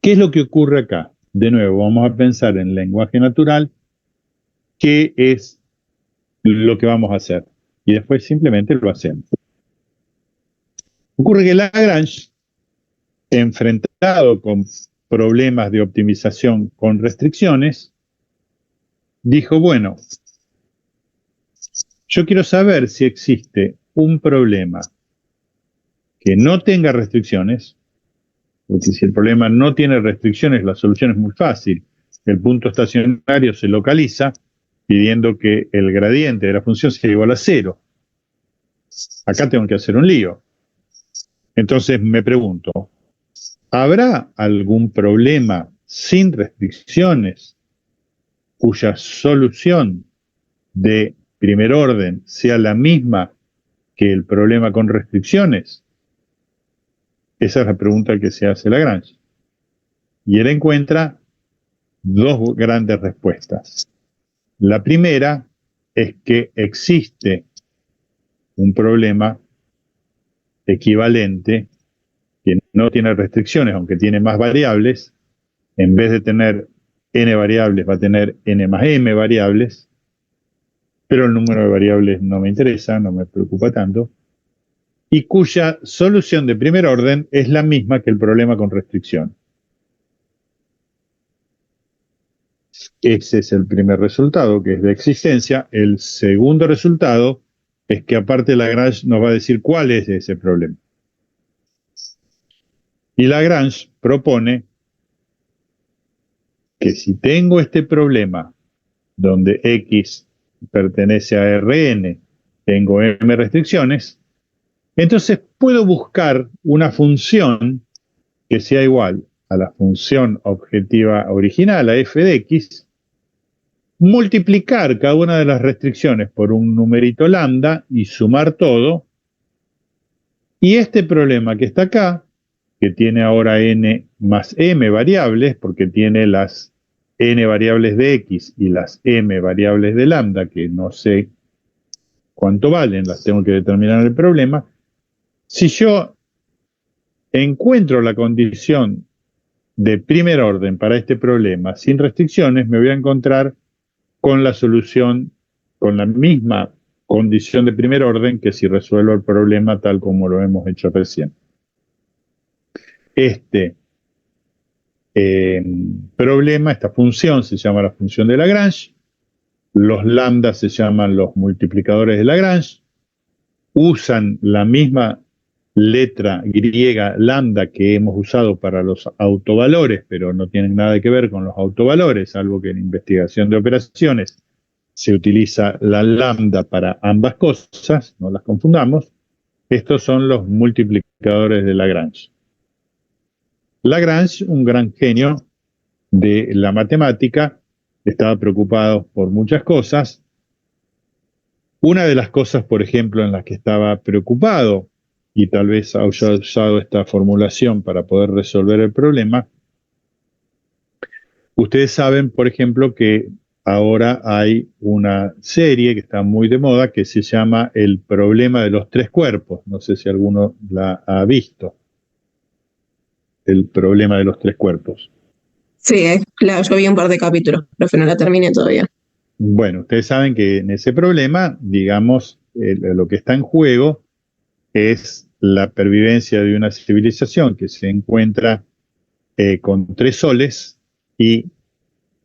¿Qué es lo que ocurre acá? De nuevo, vamos a pensar en lenguaje natural, qué es lo que vamos a hacer, y después simplemente lo hacemos. Ocurre que Lagrange, enfrentado con problemas de optimización con restricciones, dijo, bueno, yo quiero saber si existe un problema que no tenga restricciones, porque si el problema no tiene restricciones, la solución es muy fácil. El punto estacionario se localiza pidiendo que el gradiente de la función sea igual a 0. Acá tengo que hacer un lío. Entonces me pregunto, ¿habrá algún problema sin restricciones cuya solución de primer orden sea la misma que el problema con restricciones? Esa es la pregunta que se hace Lagrange. Y él encuentra dos grandes respuestas. La primera es que existe un problema equivalente que no tiene restricciones, aunque tiene más variables. En vez de tener n variables, va a tener n más m variables, pero el número de variables no me interesa, no me preocupa tanto, y cuya solución de primer orden es la misma que el problema con restricción. Ese es el primer resultado, que es de existencia. El segundo resultado es que aparte Lagrange nos va a decir cuál es ese problema. Y Lagrange propone que si tengo este problema donde x pertenece a Rn, tengo m restricciones, entonces puedo buscar una función que sea igual a la función objetiva original, a f de x, multiplicar cada una de las restricciones por un numerito lambda y sumar todo. Y este problema que está acá, que tiene ahora n más m variables, porque tiene las n variables de x y las m variables de lambda, que no sé cuánto valen, las tengo que determinar en el problema. Si yo encuentro la condición de primer orden para este problema sin restricciones, me voy a encontrar con la solución, con la misma condición de primer orden que si resuelvo el problema tal como lo hemos hecho recién. Este problema, esta función se llama la función de Lagrange, los lambdas se llaman los multiplicadores de Lagrange, usan la misma letra griega lambda que hemos usado para los autovalores, pero no tienen nada que ver con los autovalores, salvo que en investigación de operaciones se utiliza la lambda para ambas cosas, no las confundamos. Estos son los multiplicadores de Lagrange. Lagrange, un gran genio de la matemática, estaba preocupado por muchas cosas. Una de las cosas, por ejemplo, en las que estaba preocupado, y tal vez haya usado esta formulación para poder resolver el problema, ustedes saben, por ejemplo, que ahora hay una serie que está muy de moda que se llama El problema de los tres cuerpos. No sé si alguno la ha visto. El problema de los tres cuerpos. Sí, claro, yo vi un par de capítulos, pero no la terminé todavía. Bueno, ustedes saben que en ese problema, digamos, lo que está en juego es la pervivencia de una civilización que se encuentra con 3 soles y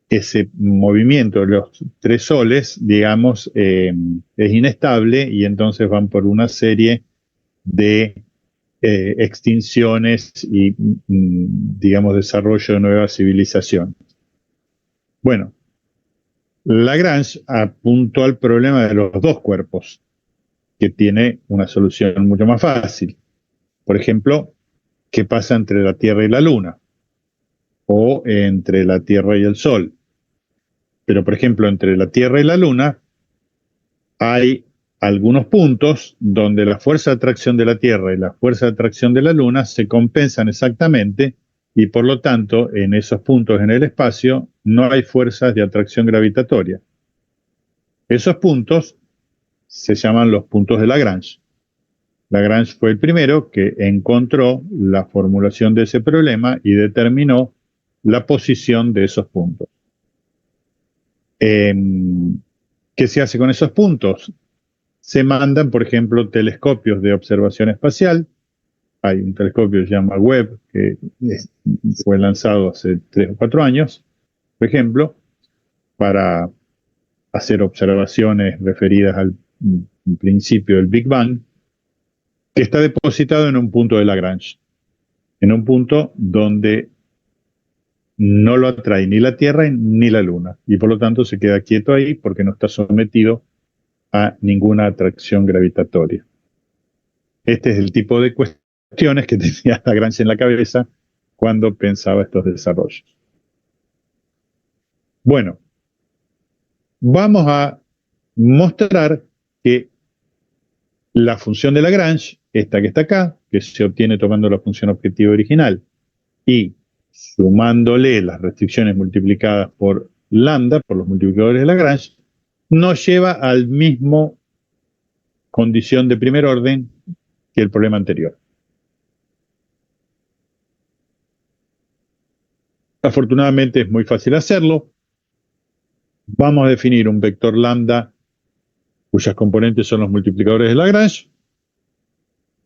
ese movimiento de los tres soles, digamos, es inestable y entonces van por una serie de extinciones y, digamos, desarrollo de nuevas civilizaciones. Bueno, Lagrange apuntó al problema de los dos cuerpos, que tiene una solución mucho más fácil. Por ejemplo, ¿qué pasa entre la Tierra y la Luna? O entre la Tierra y el Sol. Pero, por ejemplo, entre la Tierra y la Luna hay algunos puntos donde la fuerza de atracción de la Tierra y la fuerza de atracción de la Luna se compensan exactamente y por lo tanto en esos puntos en el espacio no hay fuerzas de atracción gravitatoria. Esos puntos se llaman los puntos de Lagrange. Lagrange fue el primero que encontró la formulación de ese problema y determinó la posición de esos puntos. ¿Qué se hace con esos puntos? Se mandan, por ejemplo, telescopios de observación espacial. Hay un telescopio que se llama Webb, que fue lanzado hace 3 o 4 años, por ejemplo, para hacer observaciones referidas al principio del Big Bang, que está depositado en un punto de Lagrange, en un punto donde no lo atrae ni la Tierra ni la Luna, y por lo tanto se queda quieto ahí porque no está sometido a ninguna atracción gravitatoria. Este es el tipo de cuestiones que tenía Lagrange en la cabeza cuando pensaba estos desarrollos. Bueno, vamos a mostrar que la función de Lagrange, esta que está acá, que se obtiene tomando la función objetiva original y sumándole las restricciones multiplicadas por lambda, por los multiplicadores de Lagrange, nos lleva al mismo condición de primer orden que el problema anterior. Afortunadamente es muy fácil hacerlo. Vamos a definir un vector lambda cuyas componentes son los multiplicadores de Lagrange,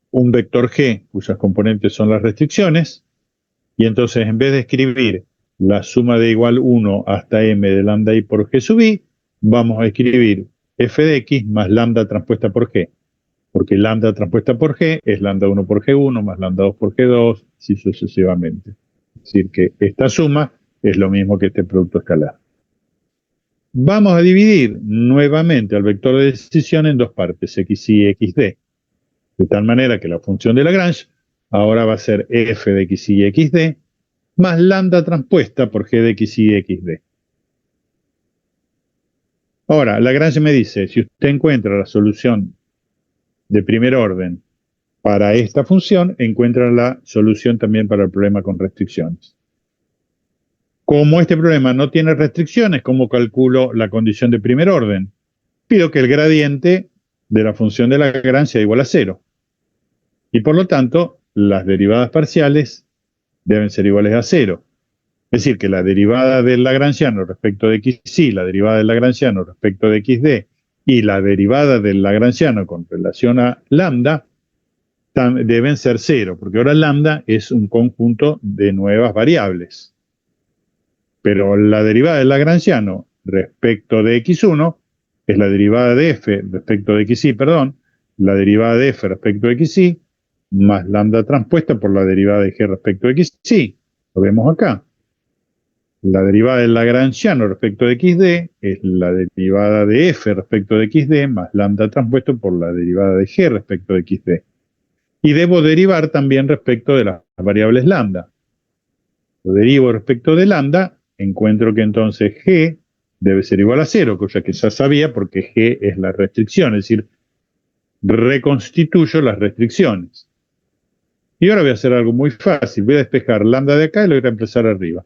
un vector g cuyas componentes son las restricciones, y entonces en vez de escribir la suma de igual 1 hasta m de lambda i por g sub i, vamos a escribir f de x más lambda transpuesta por g, porque lambda transpuesta por g es lambda 1 por g1 más lambda 2 por g2, así sucesivamente. Es decir, que esta suma es lo mismo que este producto escalar. Vamos a dividir nuevamente al vector de decisión en dos partes, xy y xd, de tal manera que la función de Lagrange ahora va a ser f de xy y xd más lambda transpuesta por g de xy y xd. Ahora, Lagrange me dice, si usted encuentra la solución de primer orden para esta función, encuentra la solución también para el problema con restricciones. Como este problema no tiene restricciones, ¿cómo calculo la condición de primer orden? Pido que el gradiente de la función de Lagrange sea igual a 0. Y por lo tanto, las derivadas parciales deben ser iguales a 0. Es decir, que la derivada del lagrangiano respecto de xy, la derivada del lagrangiano respecto de xd y la derivada del lagrangiano con relación a lambda deben ser 0, porque ahora lambda es un conjunto de nuevas variables. Pero la derivada del lagrangiano respecto de x1 es la derivada de f respecto de xy, la derivada de f respecto de xy, más lambda transpuesta por la derivada de g respecto de xy. Lo vemos acá. La derivada del lagrangiano respecto de xd es la derivada de f respecto de xd más lambda transpuesto por la derivada de g respecto de xd. Y debo derivar también respecto de las variables lambda. Lo derivo respecto de lambda, encuentro que entonces g debe ser igual a 0, cosa que ya sabía porque g es la restricción, es decir, reconstituyo las restricciones. Y ahora voy a hacer algo muy fácil, voy a despejar lambda de acá y lo voy a reemplazar arriba.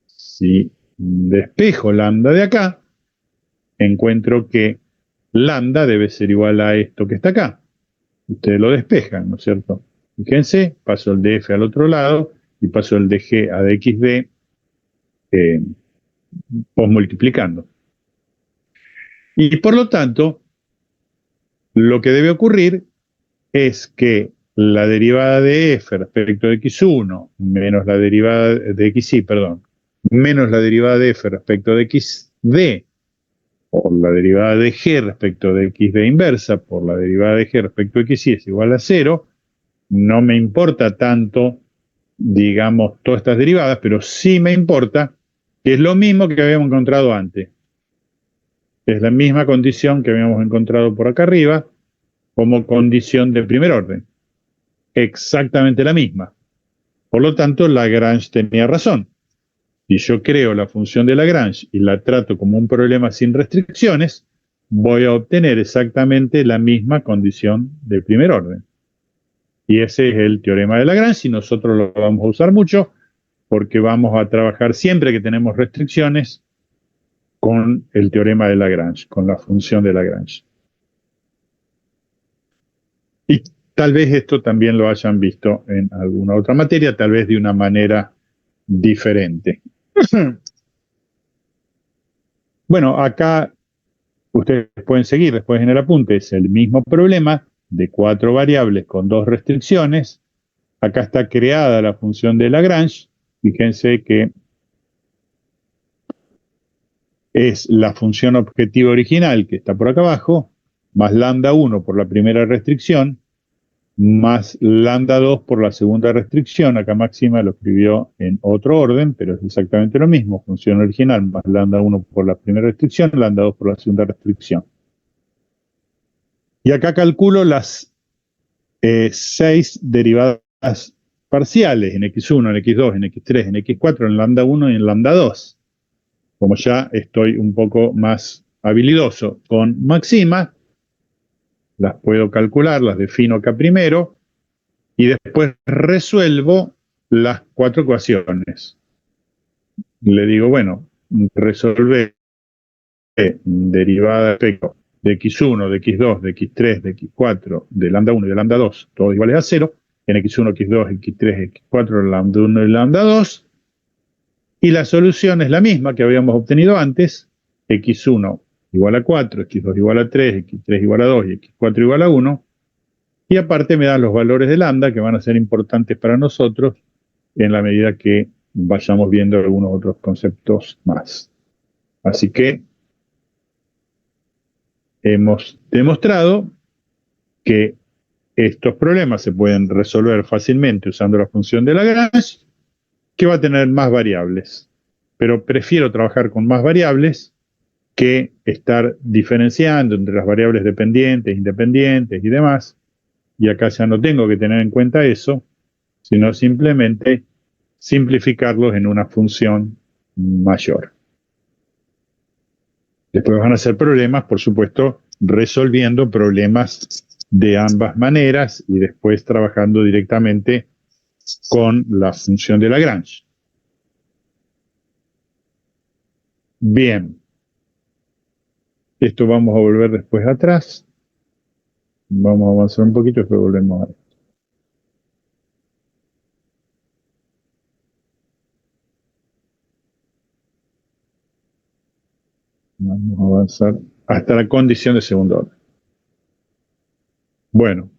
Si despejo lambda de acá, encuentro que lambda debe ser igual a esto que está acá. Ustedes lo despejan, ¿no es cierto? Fíjense, paso el de f al otro lado y paso el de g a dxd posmultiplicando. Y por lo tanto, lo que debe ocurrir es que la derivada de f respecto de x1 menos la derivada de xy, menos la derivada de f respecto de xd, por la derivada de g respecto de xd inversa, por la derivada de g respecto de xy es igual a 0, no me importa tanto, digamos, todas estas derivadas, pero sí me importa que es lo mismo que habíamos encontrado antes. Es la misma condición que habíamos encontrado por acá arriba como condición de primer orden. Exactamente la misma. Por lo tanto, Lagrange tenía razón. Si yo creo la función de Lagrange y la trato como un problema sin restricciones, voy a obtener exactamente la misma condición de primer orden. Y ese es el teorema de Lagrange y nosotros lo vamos a usar mucho porque vamos a trabajar siempre que tenemos restricciones con el teorema de Lagrange, con la función de Lagrange. Y tal vez esto también lo hayan visto en alguna otra materia, tal vez de una manera diferente. Bueno, acá ustedes pueden seguir después en el apunte, es el mismo problema de 4 variables con 2 restricciones. Acá está creada la función de Lagrange. Fíjense que es la función objetiva original que está por acá abajo, más lambda 1 por la primera restricción, más lambda 2 por la segunda restricción. Acá Máxima lo escribió en otro orden, pero es exactamente lo mismo. Función original más lambda 1 por la primera restricción, lambda 2 por la segunda restricción. Y acá calculo las 6 derivadas parciales en x1, en x2, en x3, en x4, en lambda 1 y en lambda 2. Como ya estoy un poco más habilidoso con Máxima, las puedo calcular, las defino acá primero, y después resuelvo las 4 ecuaciones. Le digo, bueno, resolver derivada de x1, de x2, de x3, de x4, de lambda 1 y de lambda 2, todos iguales a 0, en x1, x2, x3, x4, lambda 1 y lambda 2, y la solución es la misma que habíamos obtenido antes, x1 igual a 4, x2 igual a 3, x3 igual a 2 y x4 igual a 1, y aparte me dan los valores de lambda que van a ser importantes para nosotros en la medida que vayamos viendo algunos otros conceptos más. Así que hemos demostrado que estos problemas se pueden resolver fácilmente usando la función de Lagrange, que va a tener más variables. Pero prefiero trabajar con más variables que estar diferenciando entre las variables dependientes, independientes y demás. Y acá ya no tengo que tener en cuenta eso, sino simplemente simplificarlos en una función mayor. Después van a ser problemas, por supuesto, resolviendo problemas de ambas maneras y después trabajando directamente con la función de Lagrange. Bien. Esto vamos a volver después atrás. Vamos a avanzar un poquito y después volvemos a esto. Vamos a avanzar hasta la condición de segundo orden. Bueno.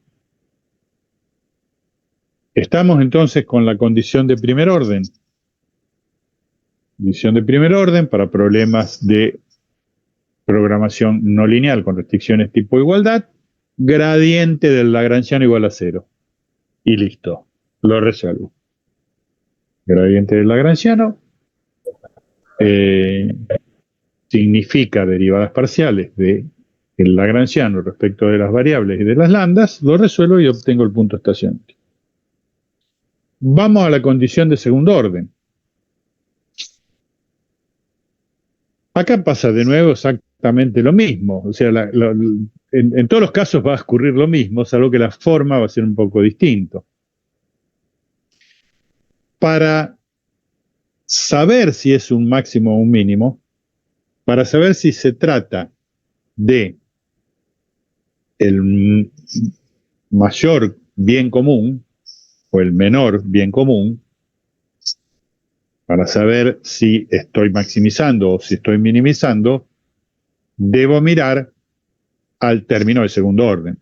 Estamos entonces con la condición de primer orden. Condición de primer orden para problemas de programación no lineal con restricciones tipo igualdad. Gradiente del lagrangiano igual a 0. Y listo. Lo resuelvo. Gradiente del lagrangiano significa derivadas parciales del lagrangiano respecto de las variables y de las lambdas. Lo resuelvo y obtengo el punto estacionario. Vamos a la condición de segundo orden. Acá pasa de nuevo exactamente lo mismo. O sea, en todos los casos va a ocurrir lo mismo, salvo que la forma va a ser un poco distinto. Para saber si es un máximo o un mínimo, para saber si se trata de el mayor bien común o el menor bien común, para saber si estoy maximizando o si estoy minimizando, debo mirar al término de segundo orden.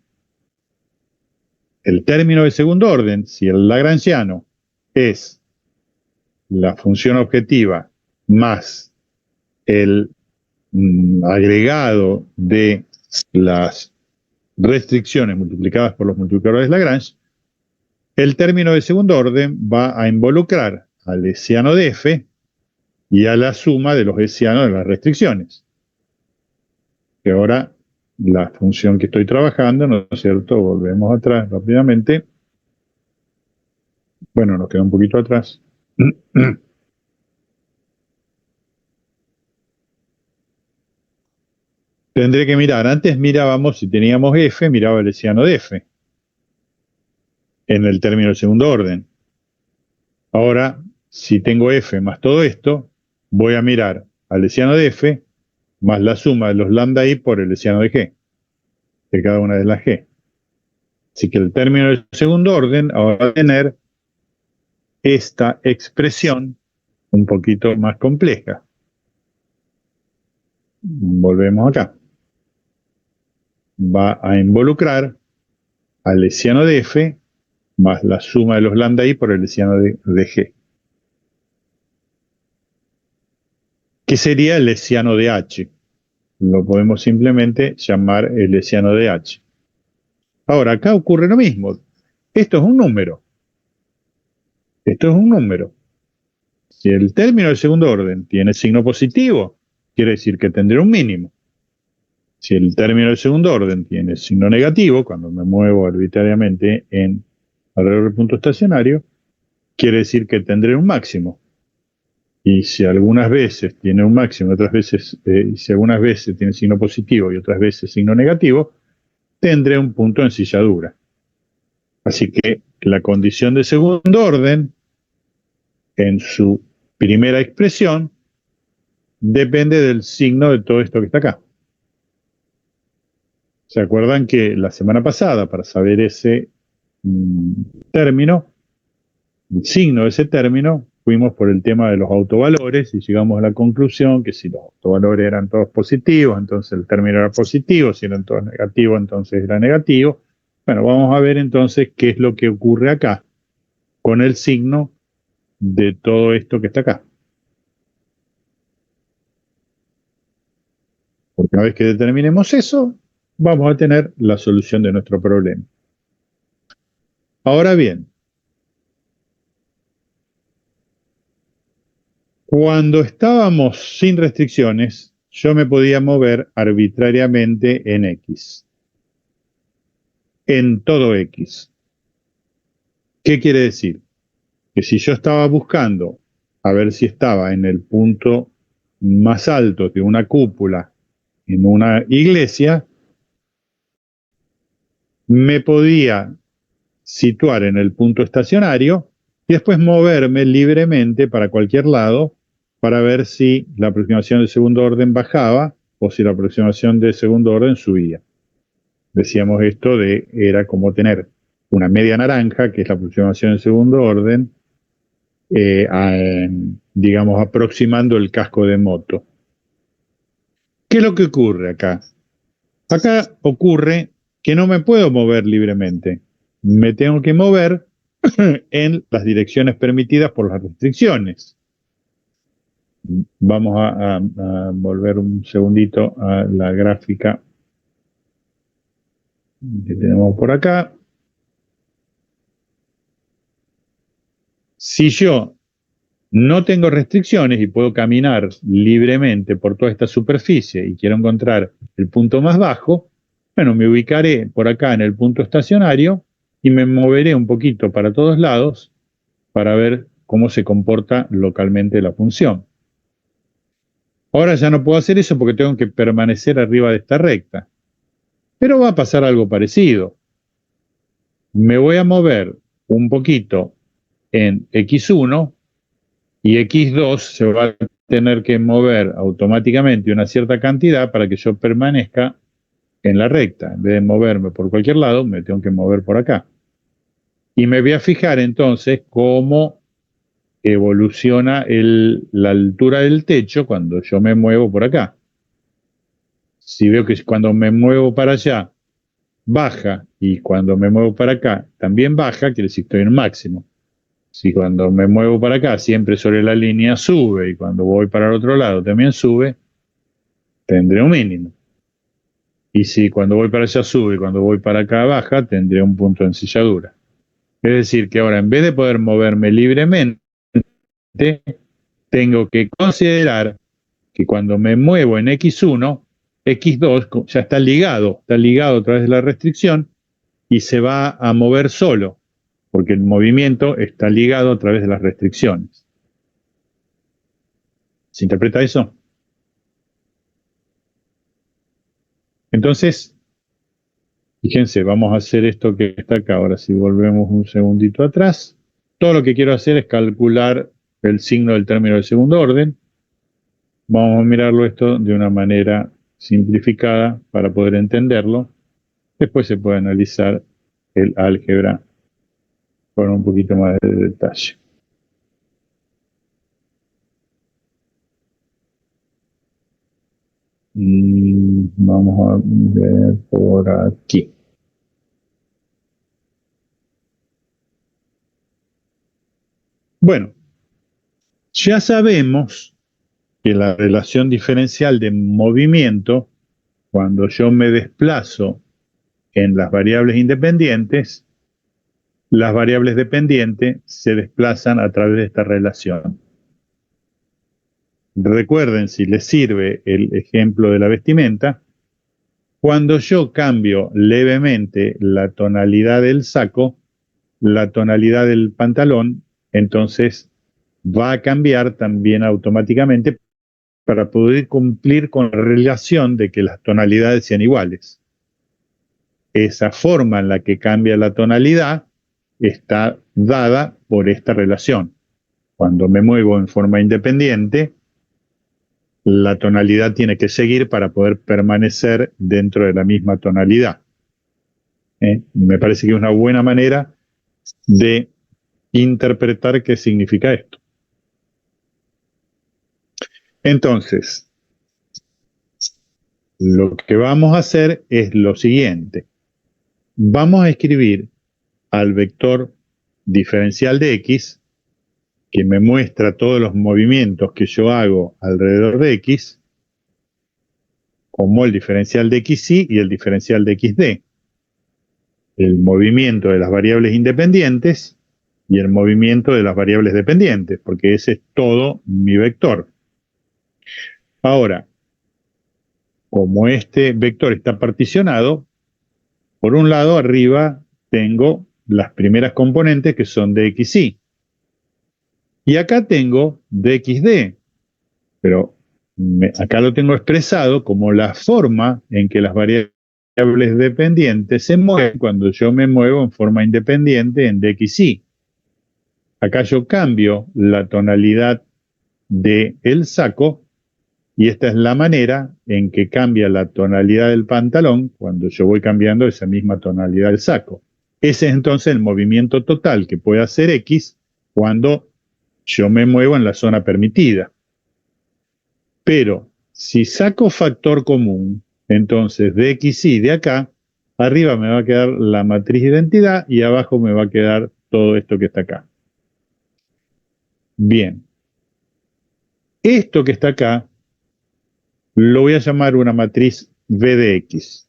El término de segundo orden, si el lagrangiano es la función objetiva más el agregado de las restricciones multiplicadas por los multiplicadores de Lagrange, el término de segundo orden va a involucrar al hessiano de f y a la suma de los hessianos de las restricciones. Que ahora la función que estoy trabajando, ¿no es cierto? Volvemos atrás rápidamente. Bueno, nos queda un poquito atrás. Tendré que mirar. Antes mirábamos, si teníamos f, miraba el hessiano de f en el término del segundo orden. Ahora, si tengo f más todo esto, voy a mirar al hessiano de f más la suma de los lambda i por el hessiano de g, de cada una de las g. Así que el término del segundo orden ahora va a tener esta expresión un poquito más compleja. Volvemos acá. Va a involucrar al hessiano de f más la suma de los lambda i por el hessiano de g. ¿Qué sería el hessiano de h? Lo podemos simplemente llamar el hessiano de h. Ahora, acá ocurre lo mismo. Esto es un número. Esto es un número. Si el término del segundo orden tiene signo positivo, quiere decir que tendré un mínimo. Si el término del segundo orden tiene signo negativo, cuando me muevo arbitrariamente alrededor del punto estacionario, quiere decir que tendré un máximo. Y si algunas veces tiene un máximo, otras veces, si algunas veces tiene signo positivo y otras veces signo negativo, tendré un punto en ensilladura. Así que la condición de segundo orden, en su primera expresión, depende del signo de todo esto que está acá. ¿Se acuerdan que la semana pasada, para saber ese término, el signo de ese término, fuimos por el tema de los autovalores y llegamos a la conclusión que si los autovalores eran todos positivos, entonces el término era positivo, si eran todos negativos, entonces era negativo. Bueno, vamos a ver entonces qué es lo que ocurre acá con el signo de todo esto que está acá. Porque una vez que determinemos eso, vamos a tener la solución de nuestro problema. Ahora bien, cuando estábamos sin restricciones, yo me podía mover arbitrariamente en X. En todo X. ¿Qué quiere decir? Que si yo estaba buscando a ver si estaba en el punto más alto de una cúpula en una iglesia, me podía situar en el punto estacionario y después moverme libremente para cualquier lado para ver si la aproximación de segundo orden bajaba o si la aproximación de segundo orden subía. Decíamos esto era como tener una media naranja, que es la aproximación de segundo orden, digamos, aproximando el casco de moto. ¿Qué es lo que ocurre acá? Acá ocurre que no me puedo mover libremente. Me tengo que mover en las direcciones permitidas por las restricciones. Vamos a volver un segundito a la gráfica que tenemos por acá. Si yo no tengo restricciones y puedo caminar libremente por toda esta superficie y quiero encontrar el punto más bajo, bueno, me ubicaré por acá en el punto estacionario y me moveré un poquito para todos lados para ver cómo se comporta localmente la función. Ahora ya no puedo hacer eso porque tengo que permanecer arriba de esta recta. Pero va a pasar algo parecido. Me voy a mover un poquito en X1 y X2 se va a tener que mover automáticamente una cierta cantidad para que yo permanezca en la recta. En vez de moverme por cualquier lado, me tengo que mover por acá. Y me voy a fijar entonces cómo evoluciona la altura del techo cuando yo me muevo por acá. Si veo que cuando me muevo para allá baja y cuando me muevo para acá también baja, quiere decir que estoy en máximo. Si cuando me muevo para acá siempre sobre la línea sube y cuando voy para el otro lado también sube, tendré un mínimo. Y si cuando voy para allá sube y cuando voy para acá baja, tendré un punto de ensilladura. Es decir, que ahora en vez de poder moverme libremente, tengo que considerar que cuando me muevo en X1, X2 ya está ligado a través de la restricción y se va a mover solo, porque el movimiento está ligado a través de las restricciones. ¿Se interpreta eso? Entonces, fíjense, vamos a hacer esto que está acá. Ahora, si volvemos un segundito atrás, todo lo que quiero hacer es calcular el signo del término del segundo orden. Vamos a mirarlo esto de una manera simplificada para poder entenderlo. Después se puede analizar el álgebra con un poquito más de detalle. Vamos a ver por aquí. Bueno, ya sabemos que la relación diferencial de movimiento, cuando yo me desplazo en las variables independientes, las variables dependientes se desplazan a través de esta relación. Recuerden, si les sirve el ejemplo de la vestimenta, cuando yo cambio levemente la tonalidad del saco, la tonalidad del pantalón, entonces va a cambiar también automáticamente para poder cumplir con la relación de que las tonalidades sean iguales. Esa forma en la que cambia la tonalidad está dada por esta relación. Cuando me muevo en forma independiente, la tonalidad tiene que seguir para poder permanecer dentro de la misma tonalidad. Me parece que es una buena manera de interpretar qué significa esto. Entonces, lo que vamos a hacer es lo siguiente. Vamos a escribir al vector diferencial de x, que me muestra todos los movimientos que yo hago alrededor de x, como el diferencial de xy y el diferencial de xd. El movimiento de las variables independientes y el movimiento de las variables dependientes, porque ese es todo mi vector. Ahora, como este vector está particionado, por un lado arriba tengo las primeras componentes que son de xy. Y acá tengo dxd, pero acá lo tengo expresado como la forma en que las variables dependientes se mueven cuando yo me muevo en forma independiente en dxy. Acá yo cambio la tonalidad del saco y esta es la manera en que cambia la tonalidad del pantalón cuando yo voy cambiando esa misma tonalidad del saco. Ese es entonces el movimiento total que puede hacer x cuando yo me muevo en la zona permitida. Pero si saco factor común, entonces de xy de acá, arriba me va a quedar la matriz de identidad y abajo me va a quedar todo esto que está acá. Bien. Esto que está acá lo voy a llamar una matriz V de x.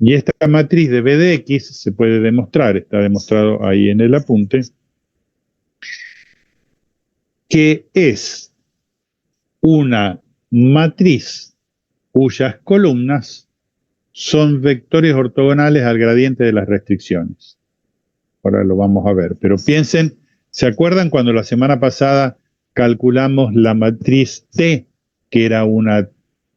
Y esta matriz de V de x se puede demostrar, está demostrado ahí en el apunte, que es una matriz cuyas columnas son vectores ortogonales al gradiente de las restricciones. Ahora lo vamos a ver, pero piensen, ¿se acuerdan cuando la semana pasada calculamos la matriz T, que era una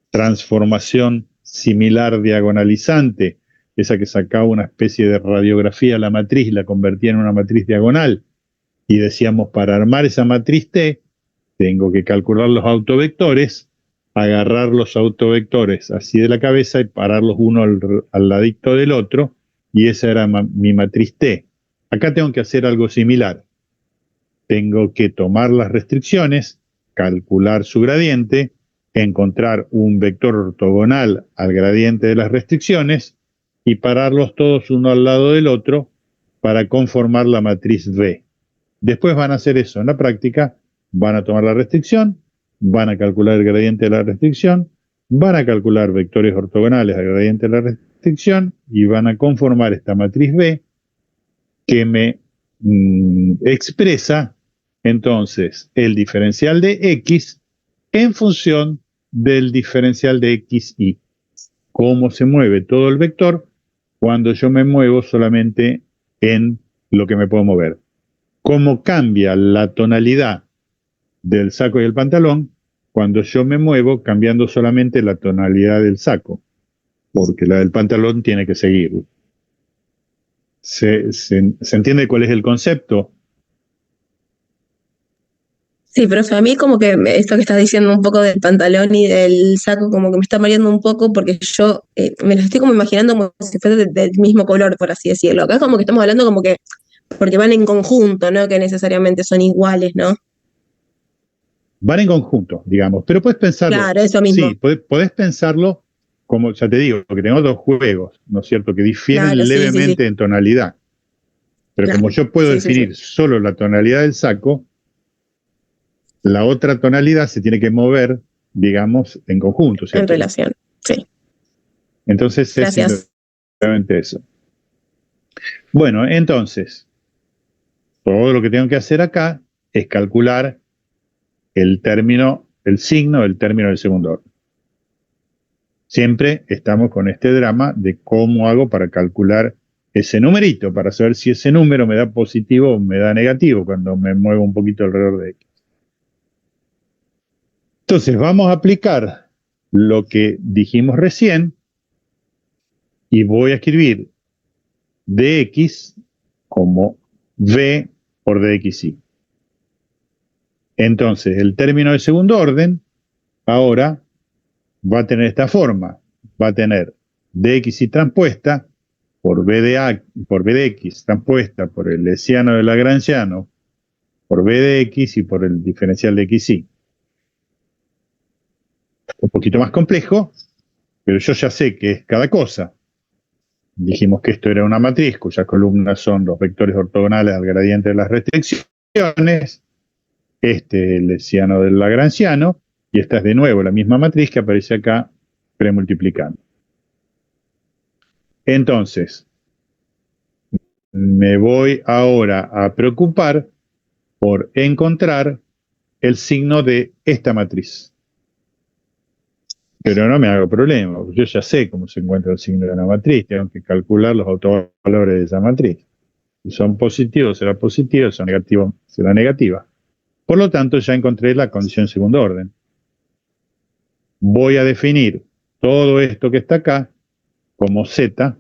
transformación similar diagonalizante, esa que sacaba una especie de radiografía a la matriz y la convertía en una matriz diagonal? Y decíamos, para armar esa matriz T, tengo que calcular los autovectores, agarrar los autovectores así de la cabeza y pararlos uno al ladito del otro, y esa era mi matriz T. Acá tengo que hacer algo similar. Tengo que tomar las restricciones, calcular su gradiente, encontrar un vector ortogonal al gradiente de las restricciones y pararlos todos uno al lado del otro para conformar la matriz V. Después van a hacer eso en la práctica, van a tomar la restricción, van a calcular el gradiente de la restricción, van a calcular vectores ortogonales al gradiente de la restricción y van a conformar esta matriz B que me expresa entonces el diferencial de X en función del diferencial de XY. Cómo se mueve todo el vector cuando yo me muevo solamente en lo que me puedo mover. Cómo cambia la tonalidad del saco y el pantalón cuando yo me muevo cambiando solamente la tonalidad del saco, porque la del pantalón tiene que seguir. ¿Se entiende cuál es el concepto? Sí, profe, a mí como que esto que estás diciendo un poco del pantalón y del saco como que me está mareando un poco porque yo me lo estoy como imaginando como si fuera del mismo color, por así decirlo. Acá es como que estamos hablando como que porque van en conjunto, no que necesariamente son iguales, ¿no? Van en conjunto, digamos, pero puedes pensarlo. Claro, eso mismo. Sí, podés pensarlo como, ya te digo, que tenemos dos juegos, ¿no es cierto?, que difieren Claro, sí, levemente sí. en tonalidad. Pero Claro, como yo puedo sí, sí, definir solo la tonalidad del saco, la otra tonalidad se tiene que mover, digamos, en conjunto, en ¿cierto? relación. Sí, Entonces es gracias. simplemente eso. Bueno, entonces, todo lo que tengo que hacer acá es calcular el término, el signo del término del segundo orden. Siempre estamos con este drama de cómo hago para calcular ese numerito, para saber si ese número me da positivo o me da negativo cuando me muevo un poquito alrededor de X. Entonces vamos a aplicar lo que dijimos recién y voy a escribir dx como v por dxy. Entonces el término de segundo orden ahora va a tener esta forma, va a tener dxy transpuesta por b de x transpuesta por el hessiano de Lagrangiano por b de x y por el diferencial de xy. Un poquito más complejo, pero yo ya sé qué es cada cosa. Dijimos que esto era una matriz cuyas columnas son los vectores ortogonales al gradiente de las restricciones, este el hessiano del Lagrangiano, y esta es de nuevo la misma matriz que aparece acá premultiplicando. Entonces, me voy ahora a preocupar por encontrar el signo de esta matriz. Pero no me hago problema, yo ya sé cómo se encuentra el signo de una matriz, tengo que calcular los autovalores de esa matriz. Si son positivos, será positivo, si son negativos, será negativa. Por lo tanto, ya encontré la condición de segundo orden. Voy a definir todo esto que está acá como Z.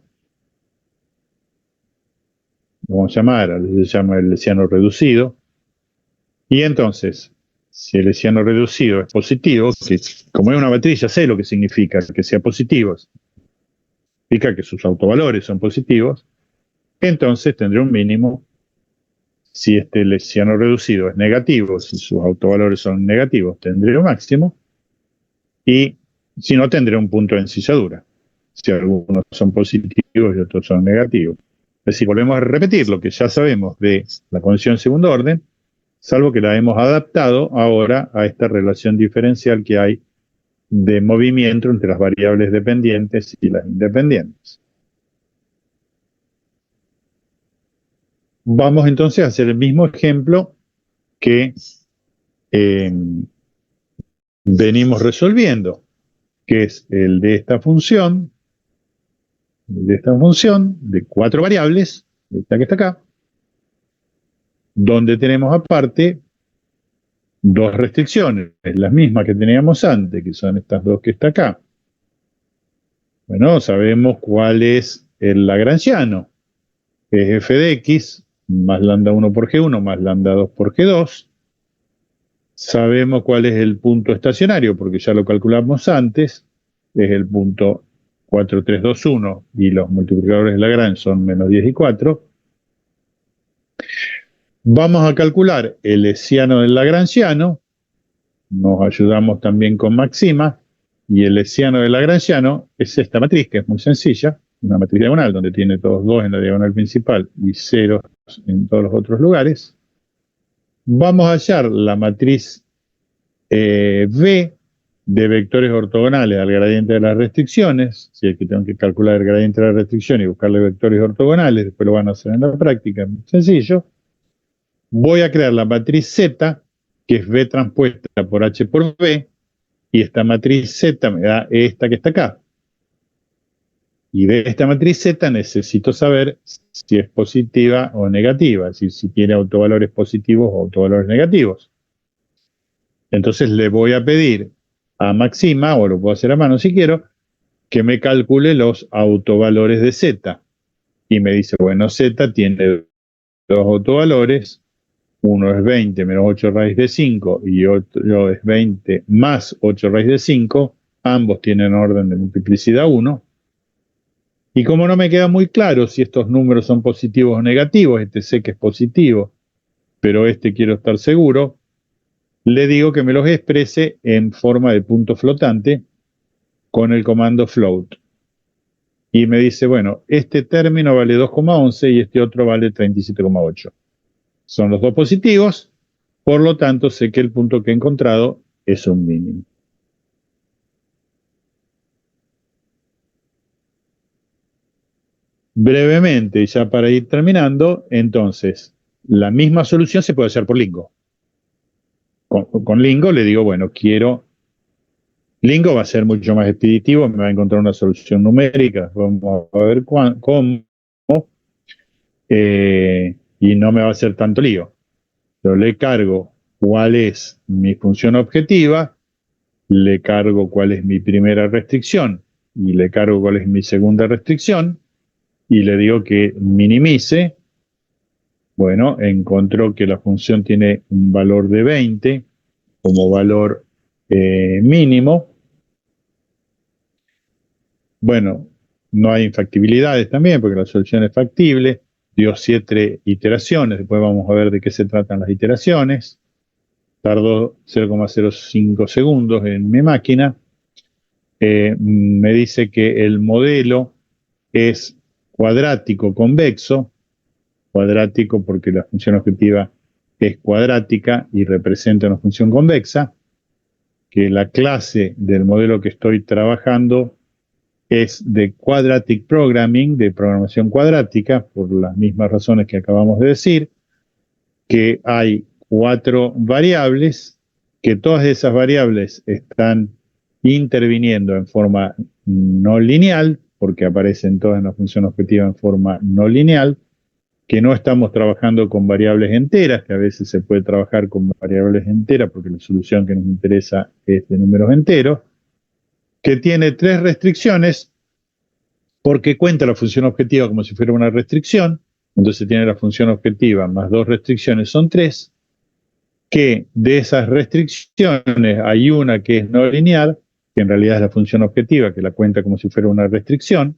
Lo vamos a llamar, se llama el hessiano reducido. Y entonces, si el hessiano reducido es positivo, que como es una matriz ya sé lo que significa que sea positivo, significa que sus autovalores son positivos, entonces tendré un mínimo. Si este hessiano reducido es negativo, si sus autovalores son negativos, tendré un máximo. Y si no, tendré un punto de ensilladura. Si algunos son positivos y otros son negativos. Es decir, volvemos a repetir lo que ya sabemos de la condición de segundo orden, salvo que la hemos adaptado ahora a esta relación diferencial que hay de movimiento entre las variables dependientes y las independientes. Vamos entonces a hacer el mismo ejemplo que venimos resolviendo, que es el de esta función de 4 variables, esta que está acá, donde tenemos aparte 2 restricciones, las mismas que teníamos antes, que son estas dos que está acá. Bueno, sabemos cuál es el Lagrangiano, que es f de x más lambda 1 por g1 más lambda 2 por g2. Sabemos cuál es el punto estacionario, porque ya lo calculamos antes, es el punto 4, 3, 2, 1, y los multiplicadores de Lagrange son menos 10 y 4. Vamos a calcular el hessiano del Lagrangiano, nos ayudamos también con Maxima, y el hessiano del Lagrangiano es esta matriz, que es muy sencilla, una matriz diagonal, donde tiene todos 2 en la diagonal principal y 0 en todos los otros lugares. vamos a hallar la matriz V de vectores ortogonales al gradiente de las restricciones, si es que tengo que calcular el gradiente de la restricción y buscarle vectores ortogonales, después lo van a hacer en la práctica, muy sencillo. Voy a crear la matriz Z, que es V transpuesta por H por V, y esta matriz Z me da esta que está acá. Y de esta matriz Z necesito saber si es positiva o negativa, es decir, si tiene autovalores positivos o autovalores negativos. Entonces le voy a pedir a Maxima, o lo puedo hacer a mano si quiero, que me calcule los autovalores de Z. Y me dice, bueno, Z tiene dos autovalores, uno es 20 menos 8 raíz de 5 y otro es 20 más 8 raíz de 5, ambos tienen orden de multiplicidad 1. Y como no me queda muy claro si estos números son positivos o negativos, este sé que es positivo, pero este quiero estar seguro, le digo que me los exprese en forma de punto flotante con el comando float. Y me dice, bueno, este término vale 2,11 y este otro vale 37,8. Son los dos positivos, por lo tanto sé que el punto que he encontrado es un mínimo. Brevemente, y ya para ir terminando, entonces, la misma solución se puede hacer por Lingo. Con Lingo le digo, bueno, Lingo va a ser mucho más expeditivo, me va a encontrar una solución numérica, vamos a ver cómo, y no me va a hacer tanto lío. Yo le cargo cuál es mi función objetiva, le cargo cuál es mi primera restricción y le cargo cuál es mi segunda restricción y le digo que minimice. Bueno, encontró que la función tiene un valor de 20 como valor mínimo. Bueno, no hay infactibilidades también porque la solución es factible. Dio 7 iteraciones, después vamos a ver de qué se tratan las iteraciones. Tardó 0,05 segundos en mi máquina. Me dice que el modelo es cuadrático convexo, cuadrático porque la función objetiva es cuadrática y representa una función convexa, que la clase del modelo que estoy trabajando es de Quadratic Programming, de programación cuadrática, por las mismas razones que acabamos de decir, que hay 4 variables, que todas esas variables están interviniendo en forma no lineal, porque aparecen todas en la función objetiva en forma no lineal, que no estamos trabajando con variables enteras, que a veces se puede trabajar con variables enteras porque la solución que nos interesa es de números enteros, que tiene 3 restricciones porque cuenta la función objetiva como si fuera una restricción, entonces tiene la función objetiva más 2 restricciones son 3, que de esas restricciones hay una que es no lineal, que en realidad es la función objetiva, que la cuenta como si fuera una restricción.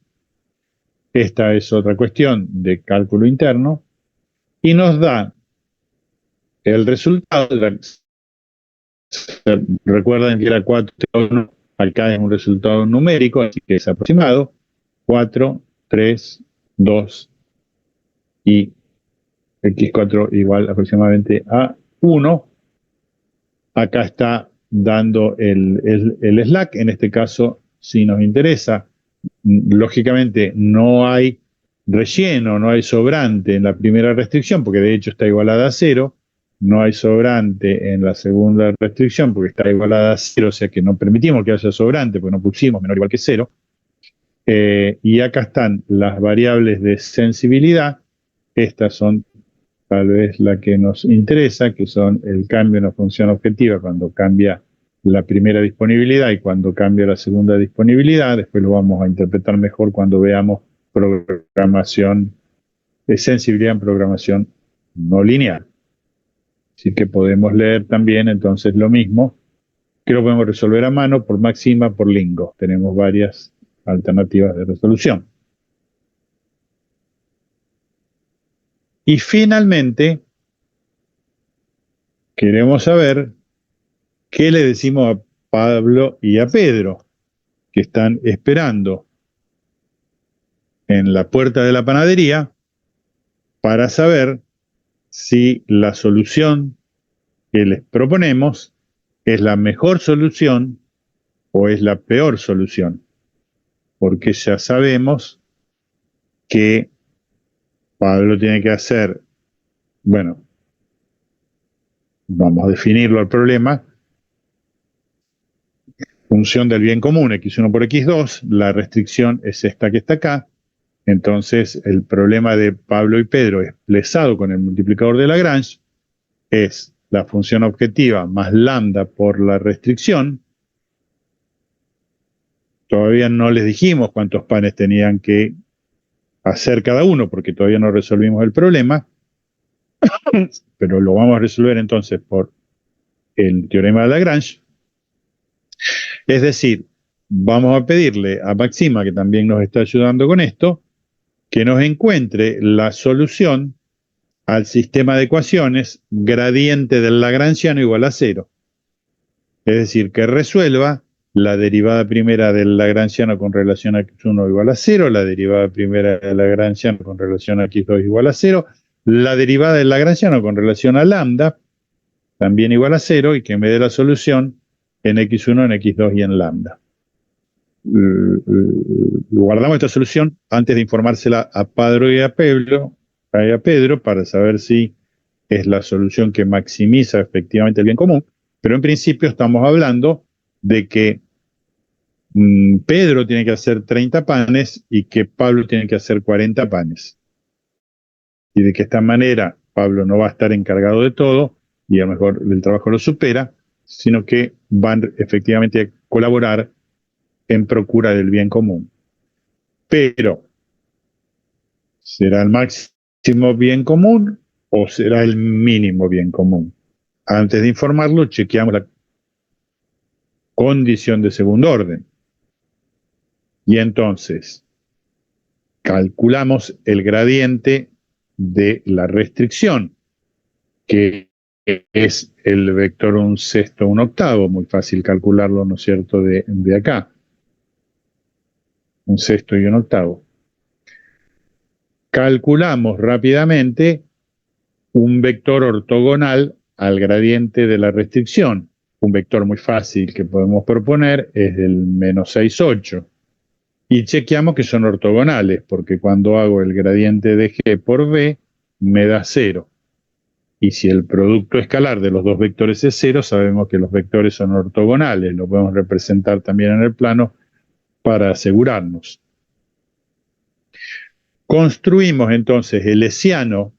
Esta es otra cuestión de cálculo interno, y nos da el resultado. Recuerden que era 4, acá es un resultado numérico, así que es aproximado, 4, 3, 2 y x4 igual aproximadamente a 1. Acá está dando el slack, en este caso si nos interesa, lógicamente no hay relleno, no hay sobrante en la primera restricción, porque de hecho está igualada a 0, no hay sobrante en la segunda restricción, porque está igualada a 0, o sea que no permitimos que haya sobrante, porque no pusimos menor o igual que 0, y acá están las variables de sensibilidad, estas son tal vez la que nos interesa, que son el cambio en la función objetiva cuando cambia la primera disponibilidad y cuando cambia la segunda disponibilidad. Después lo vamos a interpretar mejor cuando veamos programación, sensibilidad en programación no lineal. Así que podemos leer también entonces lo mismo, que lo podemos resolver a mano por Maxima, por Lingo. Tenemos varias alternativas de resolución. Y finalmente, queremos saber qué le decimos a Pablo y a Pedro, que están esperando en la puerta de la panadería para saber si la solución que les proponemos es la mejor solución o es la peor solución, porque ya sabemos que Pablo tiene que hacer, bueno, vamos a definirlo el problema, función del bien común, x1 por x2, la restricción es esta que está acá, entonces el problema de Pablo y Pedro expresado con el multiplicador de Lagrange es la función objetiva más lambda por la restricción. Todavía no les dijimos cuántos panes tenían que hacer cada uno, porque todavía no resolvimos el problema, pero lo vamos a resolver entonces por el teorema de Lagrange. Es decir, vamos a pedirle a Máxima, que también nos está ayudando con esto, que nos encuentre la solución al sistema de ecuaciones gradiente del lagrangiano igual a 0. Es decir, que resuelva la derivada primera del lagrangiano con relación a x1 igual a 0, la derivada primera del lagrangiano con relación a x2 igual a 0, la derivada del lagrangiano con relación a lambda, también igual a 0, y que me dé la solución en x1, en x2 y en lambda. Guardamos esta solución antes de informársela a Pedro y a Pedro para saber si es la solución que maximiza efectivamente el bien común, pero en principio estamos hablando de que Pedro tiene que hacer 30 panes y que Pablo tiene que hacer 40 panes. Y de que esta manera Pablo no va a estar encargado de todo y a lo mejor el trabajo lo supera, sino que van efectivamente a colaborar en procura del bien común. Pero, ¿será el máximo bien común o será el mínimo bien común? Antes de informarlo, chequeamos la condición de segundo orden. Y entonces, calculamos el gradiente de la restricción, que es el vector 1/6, 1/8, muy fácil calcularlo, ¿no es cierto?, de acá. 1/6 y 1/8. Calculamos rápidamente un vector ortogonal al gradiente de la restricción. Un vector muy fácil que podemos proponer es el -6, 8. Y chequeamos que son ortogonales, porque cuando hago el gradiente de G por B, me da 0. Y si el producto escalar de los dos vectores es 0, sabemos que los vectores son ortogonales. Lo podemos representar también en el plano para asegurarnos. Construimos entonces el hessiano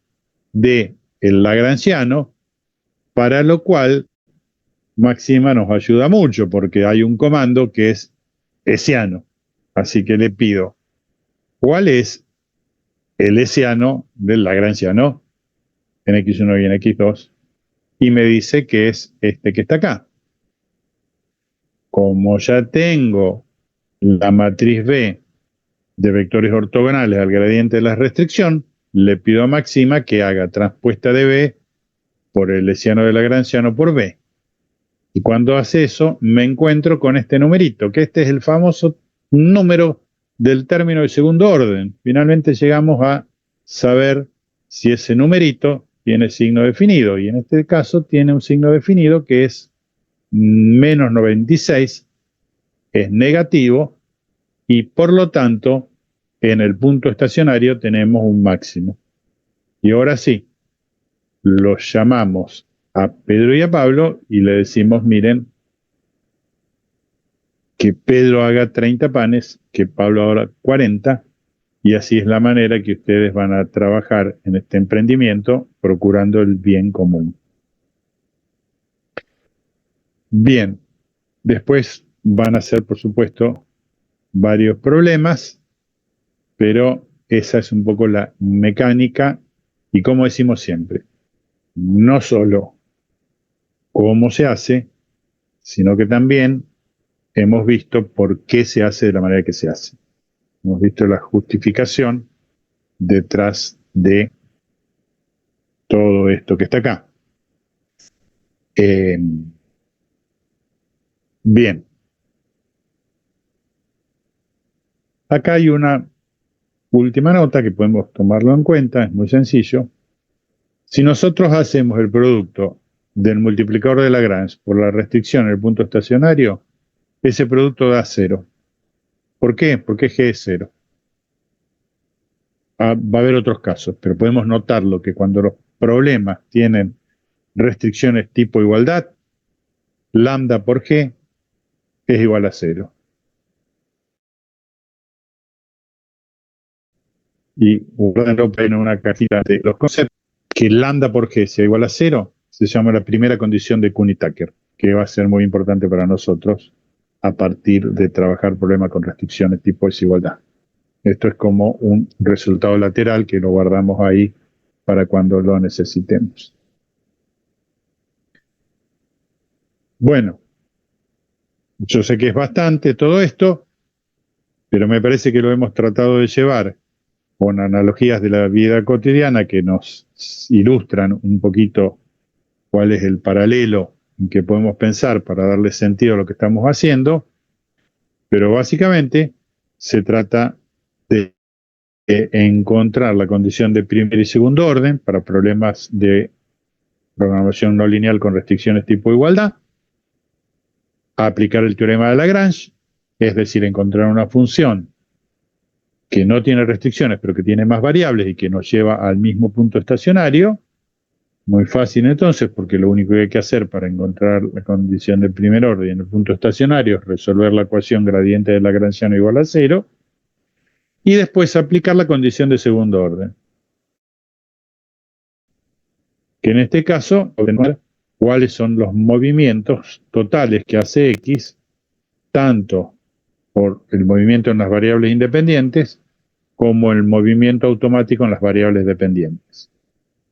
del lagrangiano, para lo cual Máxima nos ayuda mucho, porque hay un comando que es hessiano. Así que le pido, ¿cuál es el hessiano del lagrangiano en x1 y en x2? Y me dice que es este que está acá. Como ya tengo la matriz B de vectores ortogonales al gradiente de la restricción, le pido a Máxima que haga transpuesta de B por el hessiano del lagrangiano por B. Y cuando hace eso, me encuentro con este numerito, que este es el famoso número del término de segundo orden. Finalmente llegamos a saber si ese numerito tiene signo definido, y en este caso tiene un signo definido que es menos 96, es negativo, y por lo tanto en el punto estacionario tenemos un máximo. Y ahora sí, los llamamos a Pedro y a Pablo y le decimos, miren, que Pedro haga 30 panes, que Pablo haga 40, y así es la manera que ustedes van a trabajar en este emprendimiento procurando el bien común. Bien, después van a ser, por supuesto, varios problemas, pero esa es un poco la mecánica y como decimos siempre, no solo cómo se hace, sino que también hemos visto por qué se hace de la manera que se hace. Hemos visto la justificación detrás de todo esto que está acá. Bien. Acá hay una última nota que podemos tomarlo en cuenta, es muy sencillo. Si nosotros hacemos el producto del multiplicador de Lagrange por la restricción en el punto estacionario, ese producto da 0. ¿Por qué? Porque G es 0. Va a haber otros casos, pero podemos notarlo que cuando los problemas tienen restricciones tipo igualdad, lambda por G es igual a 0. Y guárdenlo en una cajita de los conceptos. Que lambda por G sea igual a 0 se llama la primera condición de Kuhn-Tucker, que va a ser muy importante para nosotros a partir de trabajar problemas con restricciones tipo desigualdad. Esto es como un resultado lateral que lo guardamos ahí para cuando lo necesitemos. Bueno, yo sé que es bastante todo esto, pero me parece que lo hemos tratado de llevar con analogías de la vida cotidiana que nos ilustran un poquito cuál es el paralelo en que podemos pensar para darle sentido a lo que estamos haciendo, pero básicamente se trata de encontrar la condición de primer y segundo orden para problemas de programación no lineal con restricciones tipo igualdad, aplicar el teorema de Lagrange, es decir, encontrar una función que no tiene restricciones, pero que tiene más variables y que nos lleva al mismo punto estacionario. Muy fácil entonces, porque lo único que hay que hacer para encontrar la condición de primer orden en el punto estacionario es resolver la ecuación gradiente de Lagrangiano igual a 0, y después aplicar la condición de segundo orden, que en este caso, cuáles son los movimientos totales que hace X, tanto por el movimiento en las variables independientes, como el movimiento automático en las variables dependientes.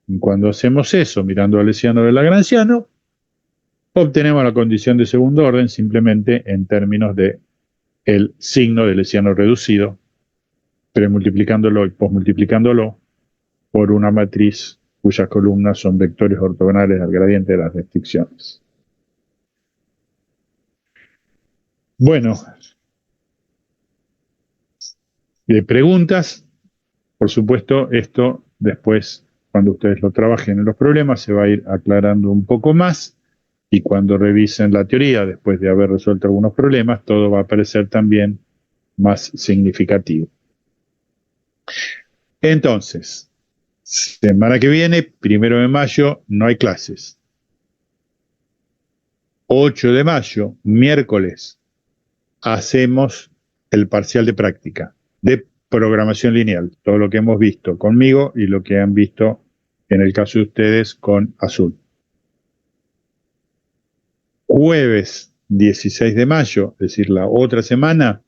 Y cuando hacemos eso, mirando al lesiano de Lagrangiano, obtenemos la condición de segundo orden simplemente en términos de el signo del lesiano reducido, premultiplicándolo y posmultiplicándolo por una matriz cuyas columnas son vectores ortogonales al gradiente de las restricciones. Bueno, preguntas. Por supuesto, esto después, cuando ustedes lo trabajen en los problemas, se va a ir aclarando un poco más, y cuando revisen la teoría, después de haber resuelto algunos problemas, todo va a parecer también más significativo. Entonces, semana que viene, 1 de mayo, no hay clases. 8 de mayo, miércoles, hacemos el parcial de práctica de programación lineal, todo lo que hemos visto conmigo y lo que han visto en el caso de ustedes con Azul. Jueves 16 de mayo, es decir, la otra semana,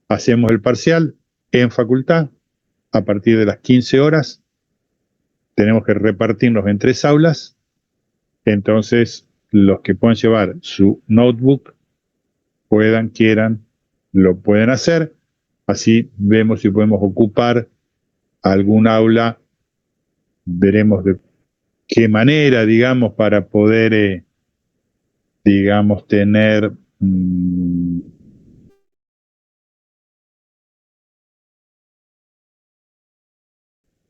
hacemos el parcial en facultad a partir de las 15 horas. Tenemos que repartirnos en 3 aulas, entonces los que puedan llevar su notebook, quieran, lo pueden hacer. Así vemos si podemos ocupar algún aula, veremos de qué manera, digamos, para poder, digamos, tener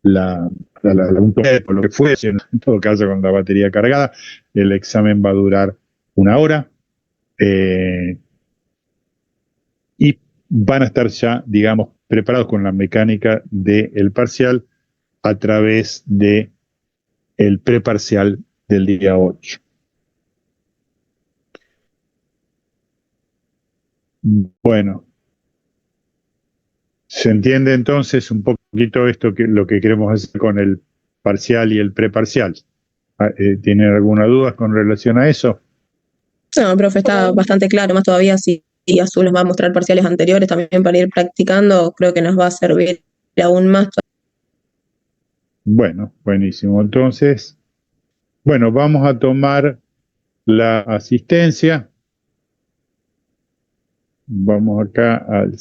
por lo que fue, en todo caso con la batería cargada, el examen va a durar 1 hora, y van a estar ya, digamos, preparados con la mecánica del parcial a través de el preparcial del día 8. Bueno, ¿se entiende entonces un poquito esto, que lo que queremos hacer con el parcial y el preparcial? ¿Tienen alguna duda con relación a eso? No, profe, está bastante claro, más todavía si Azul nos va a mostrar parciales anteriores también para ir practicando, creo que nos va a servir aún más. Bueno, buenísimo. Entonces, bueno, vamos a tomar la asistencia. Vamos acá al